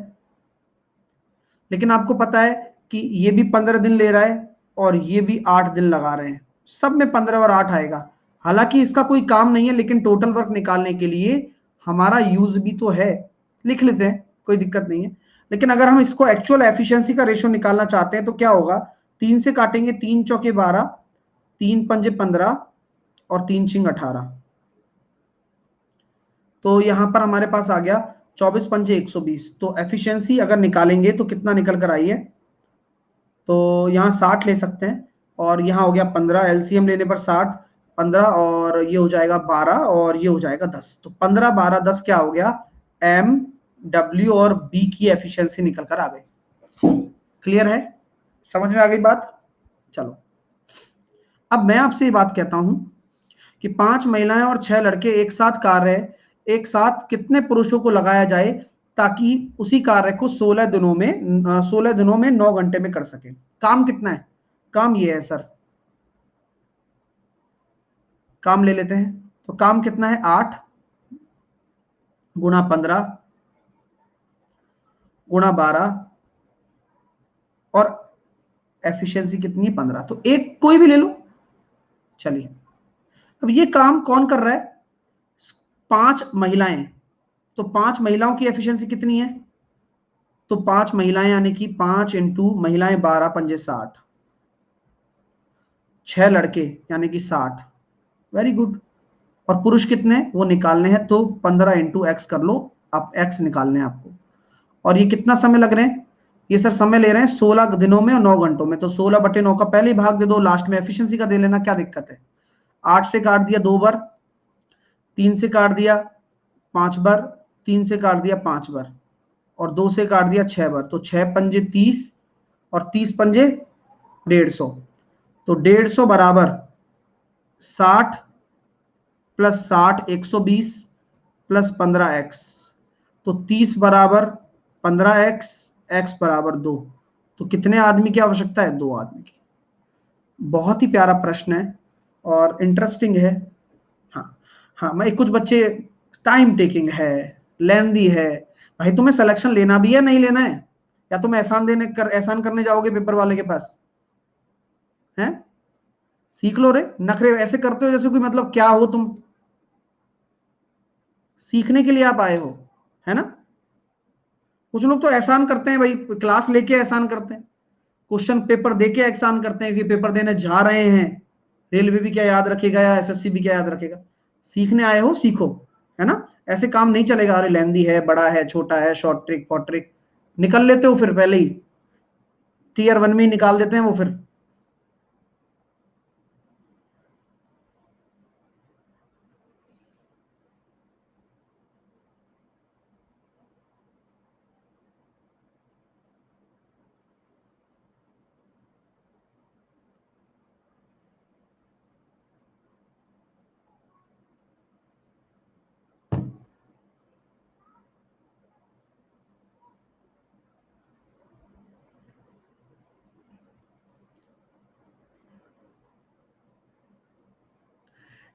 Speaker 1: लेकिन आपको पता है कि ये भी 15 दिन ले रहा है और ये भी 8 दिन लगा रहे हैं, सब में 15 और 8 आएगा। हालांकि इसका कोई काम नहीं है, लेकिन टोटल वर्क निकालने के लिए हमारा यूज भी तो है, लिख लेते हैं, कोई दिक्कत नहीं है। लेकिन अगर हम इसको एक्चुअल एफिशिएंसी का रेशियो निकालना चाहते हैं तो क्या होगा, 3 से काटेंगे, 3 चौके 12, 3 पंजे 15 और 3 छिंग 18, तो यहां पर हमारे पास आ गया 24 पंजे 120। तो एफिशिएंसी अगर निकालेंगे तो कितना निकल कर आई है, तो यहाँ 60 ले सकते हैं, और यहाँ हो गया 15, एलसीएम लेने पर 60, 15 और ये हो जाएगा 12 और ये हो जाएगा 10, तो 15 12 10 क्या हो गया, एम डब्ल्यू और बी की एफिशिएंसी निकल कर आ गई। क्लियर है, समझ में आ गई बात? चलो, अब मैं आपसे ये बात कहता हूं कि 5 महिलाएं और 6 लड़के एक साथ कितने पुरुषों को लगाया जाए ताकि उसी कार्य को 16 दिनों में 9 घंटे में कर सके। काम कितना है, काम ये है सर, काम ले लेते हैं, तो काम कितना है, 8 गुणा 15 गुणा 12 और एफिशिएंसी कितनी है 15, तो एक कोई भी ले लो। चलिए, अब ये काम कौन कर रहा है, 5 महिलाएं, तो 5 महिलाओं की एफिशिएंसी कितनी है, तो 5 महिलाएं यानी कि 5 इंटू महिलाएं 12 पंजे 60, 6 लड़के यानी कि 60, वेरी गुड। और पुरुष कितने वो निकालने हैं, तो 15 इंटू एक्स कर लो, आप एक्स निकालने हैं आपको। और ये कितना समय लग रहे हैं, ये सर समय ले रहे हैं 16 दिनों में और 9 घंटों में, तो 16/9 का पहले ही भाग दे दो, लास्ट में एफिशिएंसी का दे लेना, क्या दिक्कत है। 8 से काट दिया 2 बार, 3 से काट दिया 5 बार, 3 से काट दिया 5 बार, और 2 से काट दिया 6 बार, तो 6 पंजे 30 और 30 पंजे 150, तो 150 बराबर 60 प्लस 60 120 प्लस 15x, तो 30 बराबर 15x, x बराबर 2, तो कितने आदमी की आवश्यकता है, 2 आदमी की। बहुत ही प्यारा प्रश्न है और इंटरेस्टिंग है। हाँ हाँ, मैं कुछ बच्चे टाइम टेकिंग है, लेंदी है, भाई तुम्हें सिलेक्शन लेना भी है नहीं लेना है, या तुम एहसान करने जाओगे पेपर वाले के पास, हैं? सीख लो रे, नखरे ऐसे करते हो जैसे कोई मतलब क्या हो तुम, सीखने के लिए आप आए हो, है ना? कुछ लोग तो एहसान करते हैं भाई, क्लास लेके एहसान करते हैं, क्वेश्चन पेपर देके एहसान करते हैं कि पेपर देने जा रहे हैं, रेलवे भी क्या याद रखेगा या एसएससी भी क्या याद रखेगा। सीखने आए हो, सीखो, है ना? ऐसे काम नहीं चलेगा, अरे लेंदी है, बड़ा है, छोटा है, शॉर्ट ट्रिक पॉट ट्रिक निकल लेते हो, फिर पहले ही टीयर 1 में ही निकाल देते हैं वो फिर।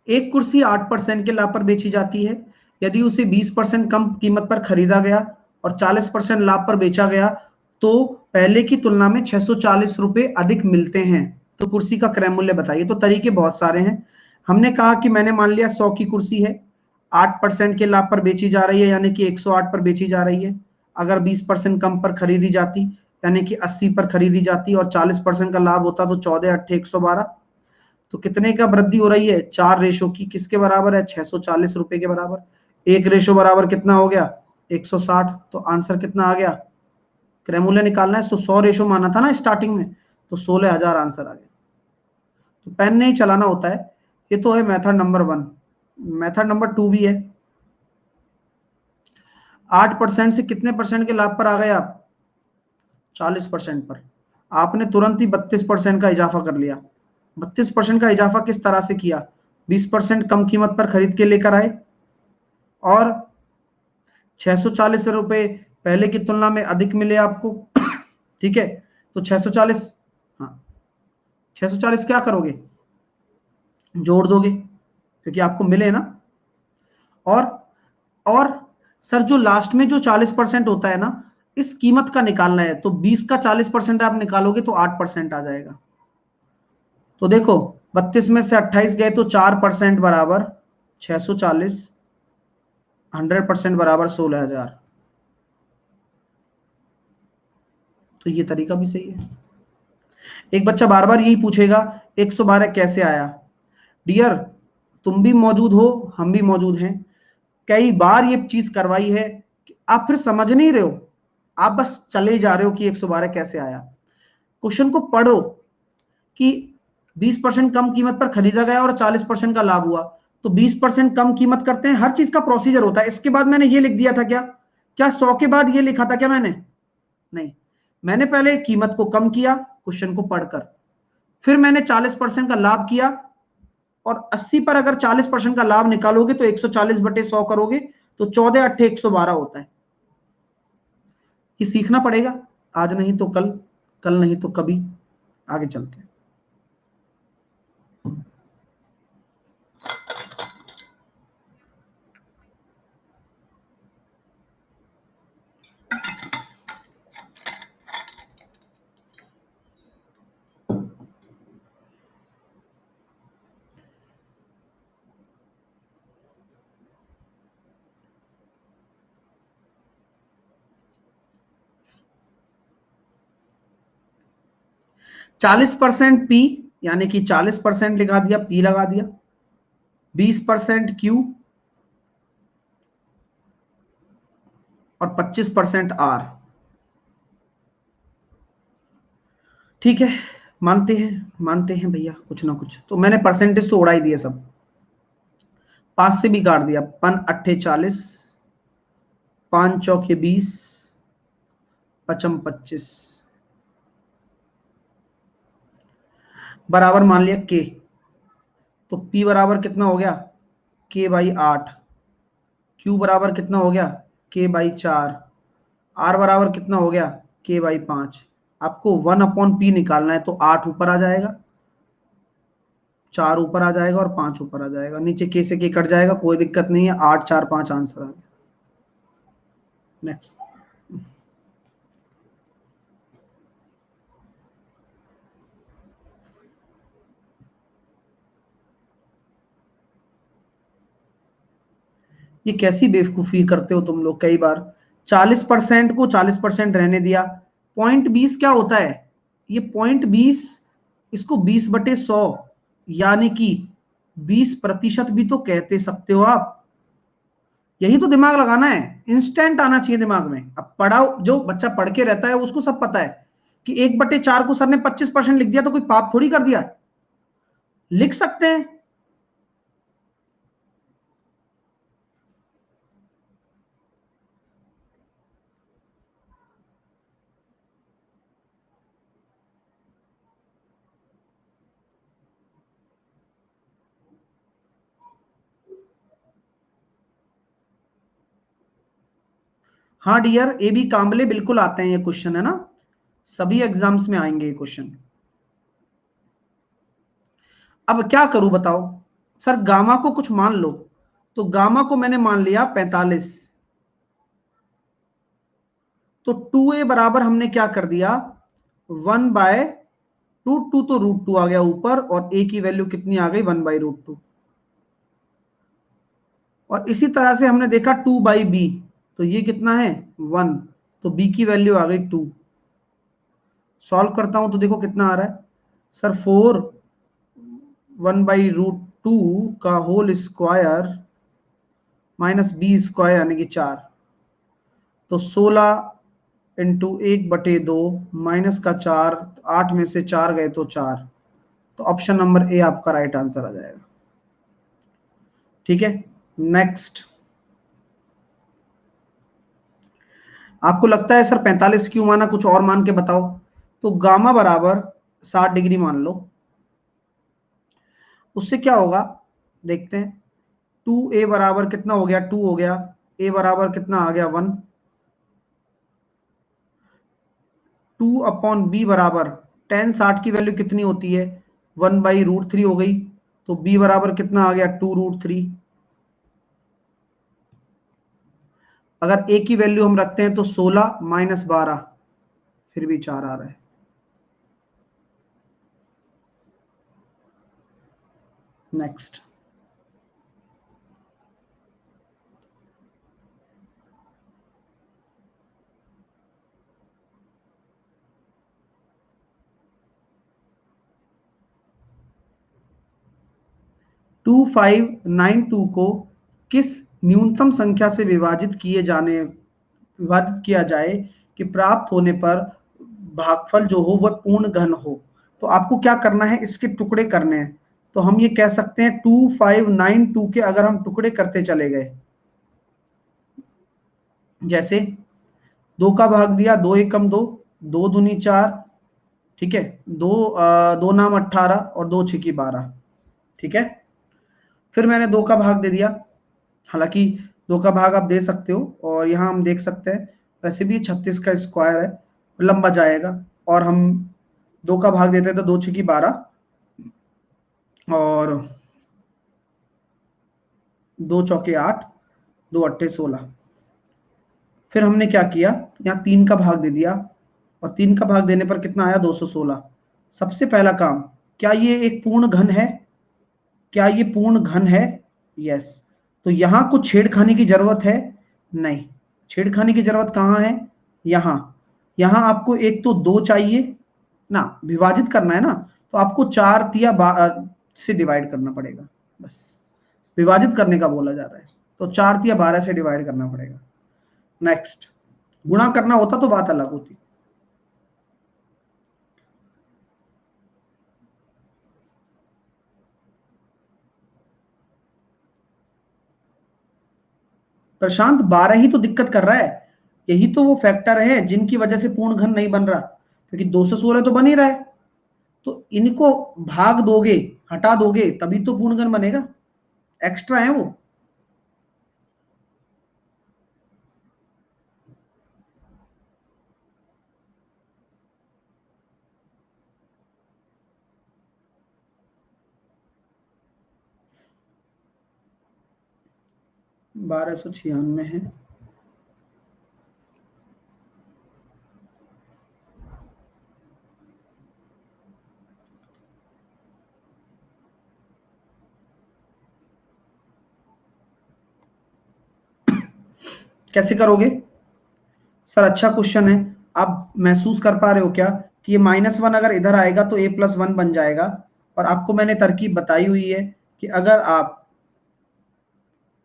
Speaker 1: एक कुर्सी 8% के लाभ पर बेची जाती है, यदि उसे 20% कम कीमत पर खरीदा गया और 40% लाभ पर बेचा गया तो पहले की तुलना में 640 रुपए अधिक मिलते हैं, तो कुर्सी का क्रय मूल्य बताइए। तो तरीके बहुत सारे हैं, हमने कहा कि मैंने मान लिया 100 की कुर्सी है, 8% के लाभ पर बेची जा रही है, यानी कि 108 पर बेची जा रही है। अगर 20% कम पर खरीदी जाती, यानी कि 80 पर खरीदी जाती और 40% का लाभ होता तो 14 8 112। तो कितने का वृद्धि हो रही है? 4 रेशो की। किसके बराबर है? 640 रुपए के बराबर। एक रेशो बराबर कितना हो गया? 160। तो आंसर कितना आ गया? क्रैमूल्य निकालना है तो 100 रेशो माना था ना स्टार्टिंग में, तो 16,000 आंसर आ गया। तो पेन नहीं चलाना होता है। ये तो है मेथड नंबर 1। मेथड नंबर 2 भी है। 8% से कितने परसेंट के लाभ पर आ गए आप? 40% पर। आपने तुरंत ही 32% का इजाफा कर लिया। 32% का इजाफा किस तरह से किया? 20% कम कीमत पर खरीद के लेकर आए और 640 रुपए पहले की तुलना में अधिक मिले आपको। ठीक है, तो 640, हाँ 640 क्या करोगे? जोड़ दोगे, क्योंकि आपको मिले ना। और सर जो लास्ट में जो 40% होता है ना, इस कीमत का निकालना है, तो 20 का 40% आप निकालोगे तो 8% आ जाएगा। तो देखो 32 में से 28 गए तो 4% बराबर 640, 100% बराबर 16,000। तो ये तरीका भी सही है। एक बच्चा बार बार यही पूछेगा 112 कैसे आया? डियर, तुम भी मौजूद हो, हम भी मौजूद हैं, कई बार ये चीज करवाई है कि आप फिर समझ नहीं रहे हो, आप बस चले जा रहे हो कि 112 कैसे आया। क्वेश्चन को पढ़ो कि 20% कम कीमत पर खरीदा गया और 40% का लाभ हुआ, तो 20% कम कीमत करते हैं, हर चीज का प्रोसीजर होता है। इसके बाद मैंने ये लिख दिया था क्या? क्या 100 के बाद ये लिखा था क्या मैंने? नहीं, मैंने पहले कीमत को कम किया क्वेश्चन को पढ़कर, फिर मैंने 40% का लाभ किया, और 80 पर अगर 40% का लाभ निकालोगे तो 140/100 करोगे तो 14 8 112 होता है। ये सीखना पड़ेगा, आज नहीं तो कल, कल नहीं तो कभी। आगे चलते हैं। चालीस परसेंट पी, यानी कि 40% लगा दिया, पी लगा दिया, 20% क्यू और 25% आर। ठीक है, मानते हैं भैया कुछ ना कुछ, तो मैंने परसेंटेज तो उड़ा ही दिए सब। 5 से भी काट दिया, 5 अट्ठे 40, 5 चौके 20, 5 25 बराबर मान लिया के। तो P बराबर कितना हो गया? K/8। Q बराबर कितना हो गया? K/4। R बराबर कितना हो गया? K/5। आपको 1/P निकालना है, तो 8 ऊपर आ जाएगा, 4 ऊपर आ जाएगा और 5 ऊपर आ जाएगा। नीचे K से K कट जाएगा, कोई दिक्कत नहीं है। 8 4 5 आंसर आ गया। नेक्स्ट। ये कैसी बेवकूफी करते हो तुम लोग कई बार। 40% को 40% रहने दिया। 0.20 क्या होता है? ये 0.20, इसको 20/100, यानी कि 20% भी तो कहते सकते हो आप। यही तो दिमाग लगाना है, इंस्टेंट आना चाहिए दिमाग में। अब पढ़ाओ, जो बच्चा पढ़ के रहता है उसको सब पता है कि 1/4 को सर ने 25% लिख दिया तो कोई पाप थोड़ी कर दिया। लिख सकते हैं। हाँ डियर, ए बी कांबले बिल्कुल आते हैं ये क्वेश्चन, है ना, सभी एग्जाम्स में आएंगे ये क्वेश्चन। अब क्या करूं बताओ? सर गामा को कुछ मान लो, तो गामा को मैंने मान लिया 45। तो 2a बराबर हमने क्या कर दिया? 1/√2। तो √2 आ गया ऊपर, और a की वैल्यू कितनी आ गई? 1/√2। और इसी तरह से हमने देखा 2/b, तो ये कितना है 1, तो b की वैल्यू आ गई 2। सॉल्व करता हूं तो देखो कितना आ रहा है सर, 4 1/√2 का whole square minus B square यानी कि 4, तो 16 इंटू 1/2 माइनस का 4, 8 में से 4 गए तो 4, तो ऑप्शन नंबर ए आपका राइट आंसर आ जाएगा। ठीक है, नेक्स्ट। आपको लगता है सर 45 क्यों माना, कुछ और मान के बताओ। तो गामा बराबर 60 डिग्री मान लो, उससे क्या होगा देखते हैं। 2a बराबर कितना हो गया, 2 हो गया, a बराबर कितना आ गया 1, 2/b बराबर tan 60 की वैल्यू कितनी होती है 1/√3 हो गई, तो b बराबर कितना आ गया 2√3। अगर a की वैल्यू हम रखते हैं तो 16 माइनस 12, फिर भी 4 आ रहा है। नेक्स्ट। टू 592 को किस न्यूनतम संख्या से विभाजित किया जाए कि प्राप्त होने पर भागफल जो हो वह पूर्ण घन हो। तो आपको क्या करना है, इसके टुकड़े करने हैं। तो हम ये कह सकते हैं 2592 के अगर हम टुकड़े करते चले गए, जैसे 2 का भाग दिया, 2 एकम 2, 2 दूनी 4, ठीक है, 2 नाम 18 और 2 छिकी 12, ठीक है। फिर मैंने 2 का भाग दे दिया, हालांकि 2 का भाग आप दे सकते हो, और यहाँ हम देख सकते हैं वैसे भी 36 का स्क्वायर है, लंबा जाएगा, और हम 2 का भाग देते हैं तो 2 छिकी 12 और 2 चौके 8, 2 अट्ठे 16। फिर हमने क्या किया, यहाँ 3 का भाग दे दिया, और 3 का भाग देने पर कितना आया 216। सबसे पहला काम, क्या ये एक पूर्ण घन है, क्या ये पूर्ण घन है, यस। तो यहां कुछ छेड़खानी की जरूरत है नहीं, छेड़खानी की जरूरत कहां है, यहां। यहां आपको एक तो 2 चाहिए ना, विभाजित करना है ना, तो आपको 4 तिया से डिवाइड करना पड़ेगा, बस विभाजित करने का बोला जा रहा है, तो 4 तिया 12 से डिवाइड करना पड़ेगा। नेक्स्ट, गुणा करना होता तो बात अलग होती। प्रशांत 12 ही तो दिक्कत कर रहा है, यही तो वो फैक्टर है जिनकी वजह से पूर्ण घन नहीं बन रहा, क्योंकि 216 तो बन ही रहा है, तो इनको भाग दोगे, हटा दोगे, तभी तो पूर्ण घन बनेगा, एक्स्ट्रा है वो। बारह सौ छियानवे है, कैसे करोगे सर, अच्छा क्वेश्चन है। आप महसूस कर पा रहे हो क्या कि ये -1 अगर इधर आएगा तो a+1 बन जाएगा, और आपको मैंने तरकीब बताई हुई है कि अगर आप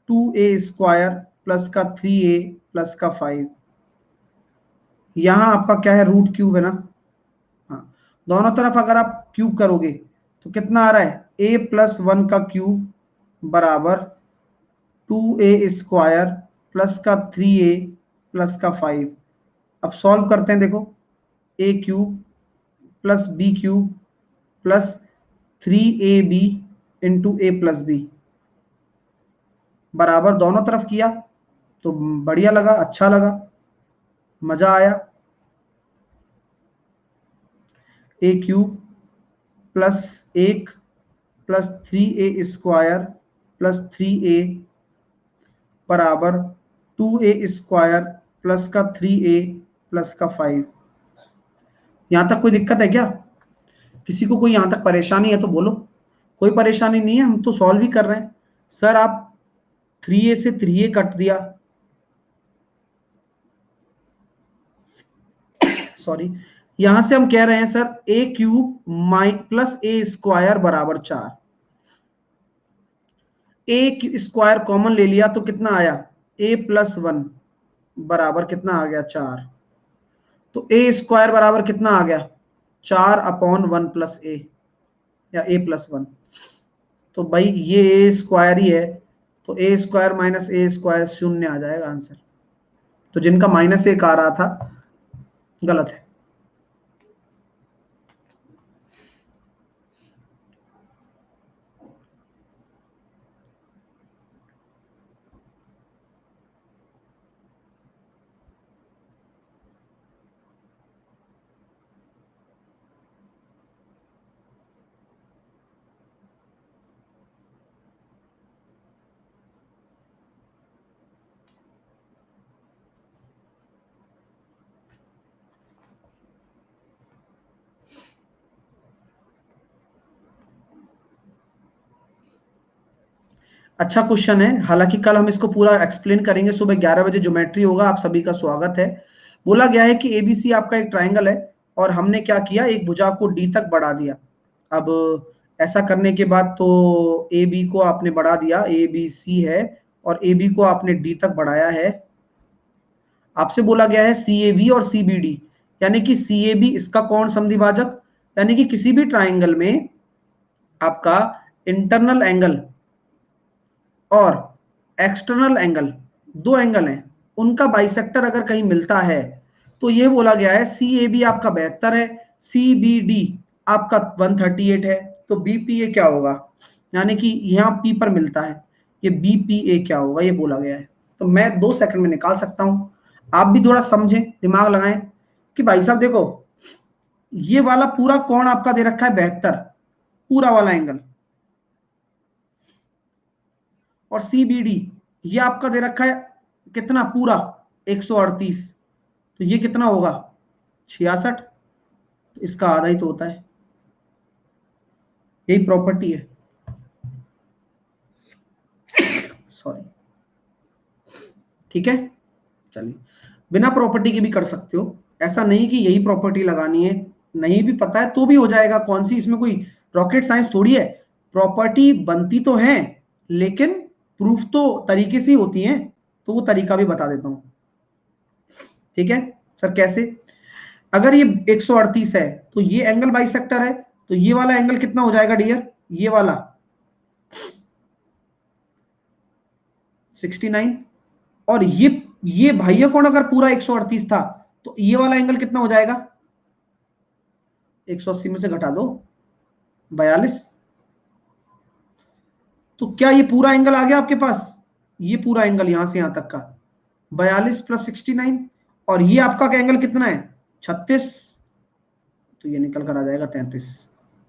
Speaker 1: 2a² प्लस का 3a प्लस का 5, यहाँ आपका क्या है √3 है ना, हाँ, दोनों तरफ अगर आप क्यूब करोगे तो कितना आ रहा है, a+1 का क्यूब बराबर 2a² प्लस का 3a प्लस का 5। अब सॉल्व करते हैं, देखो a³ plus b³ plus 3ab into a+b बराबर दोनों तरफ किया तो बढ़िया लगा, अच्छा लगा, मजा आया। a³ plus 1 plus 3a² plus 3a बराबर 2a² प्लस का 3a प्लस का 5। यहां तक कोई दिक्कत है क्या, किसी को कोई यहां तक परेशानी है तो बोलो। कोई परेशानी नहीं है, हम तो सॉल्व ही कर रहे हैं। सर आप 3a से 3a कट दिया, सॉरी, यहां से हम कह रहे हैं सर ए क्यूब प्लस ए स्क्वायर बराबर 4। ए स्क्वायर कॉमन ले लिया तो कितना आया, ए प्लस 1 बराबर कितना आ गया 4। तो ए स्क्वायर बराबर कितना आ गया 4/1 प्लस ए, या ए प्लस 1। तो भाई ये ए स्क्वायर ही है, तो ए स्क्वायर माइनस ए स्क्वायर 0 आ जाएगा आंसर। तो जिनका -1 आ रहा था गलत है। अच्छा क्वेश्चन है, हालांकि कल हम इसको पूरा एक्सप्लेन करेंगे, सुबह 11 बजे ज्योमेट्री होगा, आप सभी का स्वागत है। बोला गया है कि एबीसी आपका एक ट्राइंगल है और हमने क्या किया, एक भुजा को डी तक बढ़ा दिया। अब ऐसा करने के बाद तो ए बी को आपने बढ़ा दिया, ए बी सी है और ए बी को आपने डी तक बढ़ाया है। आपसे बोला गया है सी ए बी और सी बी डी, यानी कि सी ए बी इसका कौन समद्विभाजक, यानी कि किसी भी ट्राइंगल में आपका इंटरनल एंगल और एक्सटर्नल एंगल, दो एंगल हैं, उनका बाइसेक्टर अगर कहीं मिलता है तो ये बोला गया है सी ए बी आपका 72 है, सी बी डी आपका 138 है, तो बी पी ए क्या होगा, यानी कि यहाँ पी पर मिलता है, ये बी पी ए क्या होगा ये बोला गया है। तो मैं 2 सेकंड में निकाल सकता हूं, आप भी थोड़ा समझें, दिमाग लगाएं कि भाई साहब देखो, ये वाला पूरा कोण आपका दे रखा है 72, पूरा वाला एंगल, और सीबीडी ये आपका दे रखा है कितना, पूरा 138, तो ये कितना होगा 66, तो इसका आधा ही तो होता है, यही प्रॉपर्टी है, सॉरी, ठीक है। चलिए, बिना प्रॉपर्टी के भी कर सकते हो, ऐसा नहीं कि यही प्रॉपर्टी लगानी है, नहीं भी पता है तो भी हो जाएगा, कौन सी इसमें कोई रॉकेट साइंस थोड़ी है, प्रॉपर्टी बनती तो है लेकिन प्रूफ तो तरीके से ही होती है, तो वो तरीका भी बता देता हूं, ठीक है सर। कैसे, अगर ये 138 है तो ये एंगल बाइसेक्टर है, तो ये वाला एंगल कितना हो जाएगा डियर, ये वाला 69, और ये बाह्य कोण अगर पूरा 138 था तो ये वाला एंगल कितना हो जाएगा, 180 में से घटा दो 42, तो क्या ये पूरा एंगल आ गया आपके पास, ये पूरा एंगल यहां से यहां तक का 42 + 69, और ये आपका का एंगल कितना है 36, तो ये निकल कर आ जाएगा 33।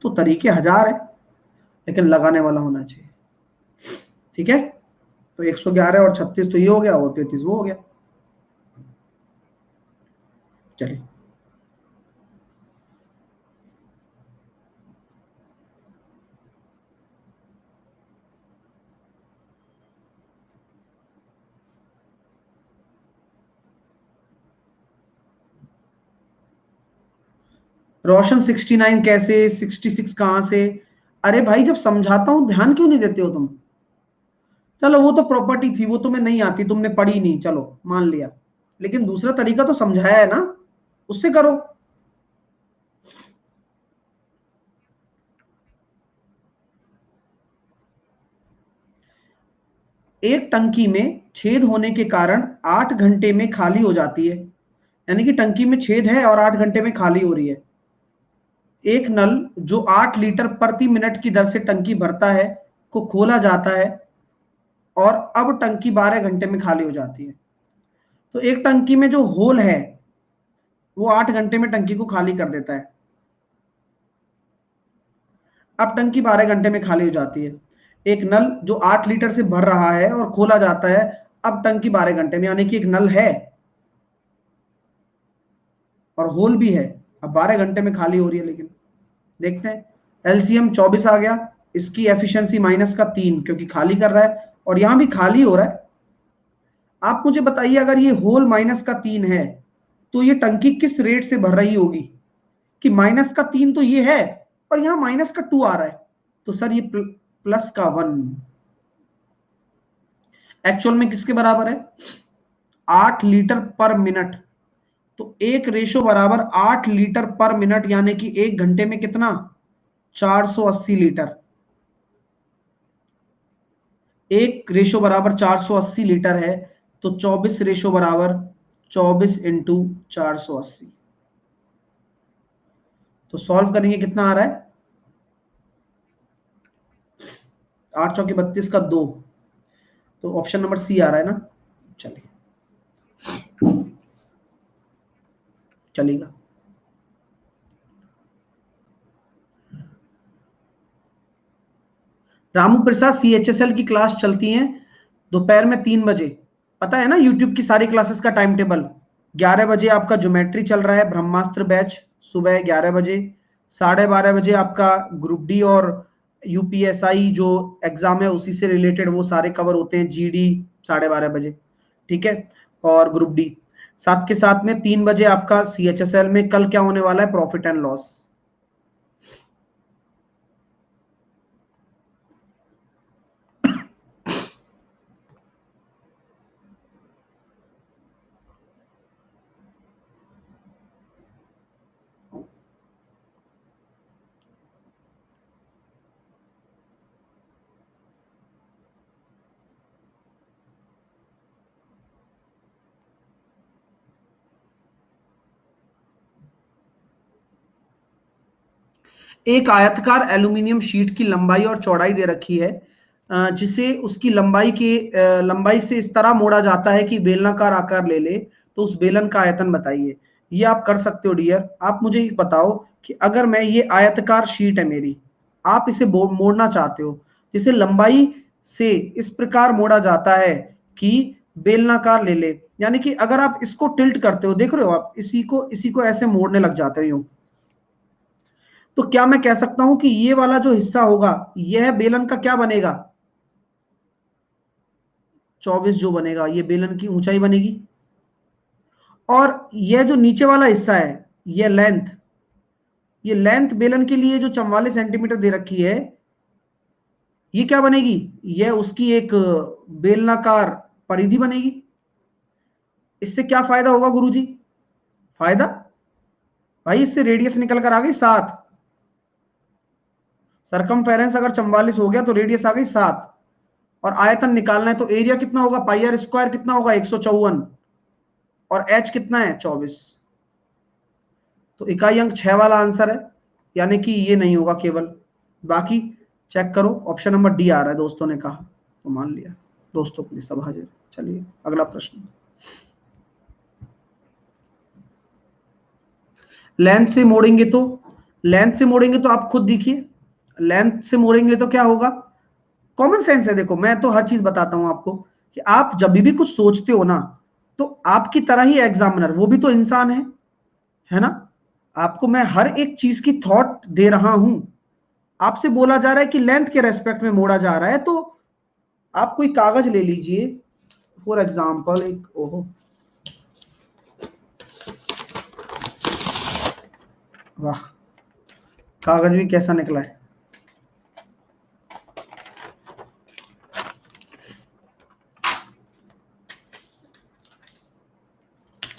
Speaker 1: तो तरीके हजार है लेकिन लगाने वाला होना चाहिए, ठीक है। तो 111 और 36 तो ये हो गया, और 33 वो हो गया। चलिए, रोशन 69 कैसे, 66 कहां से, अरे भाई जब समझाता हूं ध्यान क्यों नहीं देते हो तुम। चलो वो तो प्रॉपर्टी थी, वो तुम्हें नहीं आती, तुमने पढ़ी नहीं, चलो मान लिया, लेकिन दूसरा तरीका तो समझाया है ना, उससे करो। एक टंकी में छेद होने के कारण 8 घंटे में खाली हो जाती है, यानी कि टंकी में छेद है और 8 घंटे में खाली हो रही है। एक नल जो 8 लीटर प्रति मिनट की दर से टंकी भरता है को खोला जाता है और अब टंकी 12 घंटे में खाली हो जाती है। तो एक टंकी में जो होल है वो 8 घंटे में टंकी को खाली कर देता है, अब टंकी 12 घंटे में खाली हो जाती है। एक नल जो 8 लीटर से भर रहा है और खोला जाता है, अब टंकी 12 घंटे में, यानी कि एक नल है और होल भी है, अब 12 घंटे में खाली हो रही है। लेकिन देखते हैं, एलसीएम 24 आ गया, इसकी एफिशिएंसी -3 क्योंकि खाली कर रहा है, और यहां भी खाली हो रहा है। आप मुझे बताइए, अगर ये होल -3 है तो ये टंकी किस रेट से भर रही होगी? कि -3 तो ये है और यहां -2 आ रहा है, तो सर ये +1 एक्चुअल में किसके बराबर है? 8 लीटर पर मिनट। तो 1 बराबर 8 लीटर पर मिनट, यानी कि 1 घंटे में कितना? 480 लीटर। 1 बराबर 480 लीटर है, तो 24 बराबर 24 इंटू 480। तो सॉल्व करेंगे, कितना आ रहा है? 8 चौके 32 का 2, तो ऑप्शन नंबर सी आ रहा है ना। चलिए, चलेगा। रामू प्रसाद, CHSL की क्लास चलती है दोपहर में 3 बजे। पता है ना यूट्यूब की सारी क्लासेस का टाइम टेबल। 11 बजे आपका ज्योमेट्री चल रहा है, ब्रह्मास्त्र बैच सुबह 11 बजे। 12:30 बजे आपका ग्रुप डी और UPSI जो एग्जाम है उसी से रिलेटेड वो सारे कवर होते हैं, GD 12:30 बजे, ठीक है। और ग्रुप डी साथ के साथ में 3 बजे आपका CHSL में कल क्या होने वाला है? Profit and loss. एक आयताकार एल्यूमिनियम शीट की लंबाई और चौड़ाई दे रखी है, जिसे उसकी लंबाई से इस तरह मोड़ा जाता है कि बेलनाकार आकार ले ले, तो उस बेलन का आयतन बताइए। ये आप कर सकते हो डियर। आप मुझे एक बताओ कि अगर मैं, ये आयताकार शीट है मेरी, आप इसे मोड़ना चाहते हो, जिसे लंबाई से इस प्रकार मोड़ा जाता है कि बेलनाकार ले ले, यानी कि अगर आप इसको टिल्ट करते हो, देख रहे हो आप, इसी को ऐसे मोड़ने लग जाते हो यूं, तो क्या मैं कह सकता हूं कि ये वाला जो हिस्सा होगा, यह बेलन का क्या बनेगा? 24 जो बनेगा, ये बेलन की ऊंचाई बनेगी। और यह जो नीचे वाला हिस्सा है, ये लेंथ बेलन के लिए जो 44 सेंटीमीटर दे रखी है, ये क्या बनेगी? यह उसकी एक बेलनाकार परिधि बनेगी। इससे क्या फायदा होगा गुरुजी? फायदा भाई, इससे रेडियस निकल कर आ गई 7। सरकमफेरेंस अगर 44 हो गया तो रेडियस आ गई 7। और आयतन निकालना है तो एरिया कितना होगा? πr² कितना होगा? 154। और h कितना है? 24। तो इकाई अंक 6 वाला आंसर है, यानी कि ये नहीं होगा केवल। बाकी चेक करो, ऑप्शन नंबर डी आ रहा है, दोस्तों ने कहा तो मान लिया। दोस्तों के लिए सब हाजिर। चलिए अगला प्रश्न। लेंथ से मोड़ेंगे तो आप खुद देखिए, लेंथ से मोड़ेंगे तो क्या होगा? कॉमन सेंस है। देखो, मैं तो हर चीज बताता हूं आपको कि आप जब भी कुछ सोचते हो ना, तो आपकी तरह ही एग्जामिनर, वो भी तो इंसान है ना। आपको मैं हर एक चीज की थॉट दे रहा हूं। आपसे बोला जा रहा है कि लेंथ के रेस्पेक्ट में मोड़ा जा रहा है, तो आप कोई कागज ले लीजिए, फॉर एग्जाम्पल एक, ओहो वाह, कागज भी कैसा निकला है।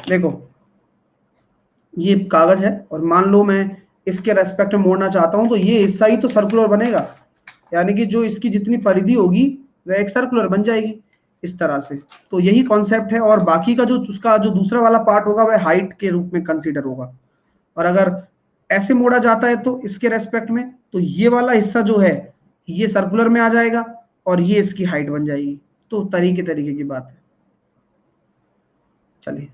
Speaker 1: देखो, ये कागज है और मान लो मैं इसके रेस्पेक्ट में मोड़ना चाहता हूं, तो ये हिस्सा ही तो सर्कुलर बनेगा, यानी कि जो इसकी जितनी परिधि होगी वह एक सर्कुलर बन जाएगी इस तरह से। तो यही कॉन्सेप्ट है, और बाकी का जो उसका जो दूसरा वाला पार्ट होगा वह हाइट के रूप में कंसीडर होगा। और अगर ऐसे मोड़ा जाता है तो इसके रेस्पेक्ट में, तो ये वाला हिस्सा जो है ये सर्कुलर में आ जाएगा और ये इसकी हाइट बन जाएगी। तो तरीके तरीके की बात है। चलिए,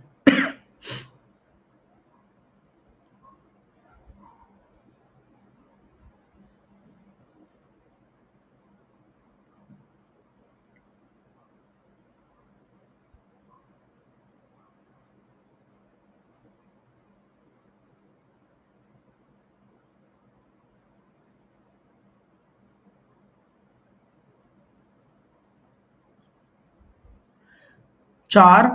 Speaker 1: चार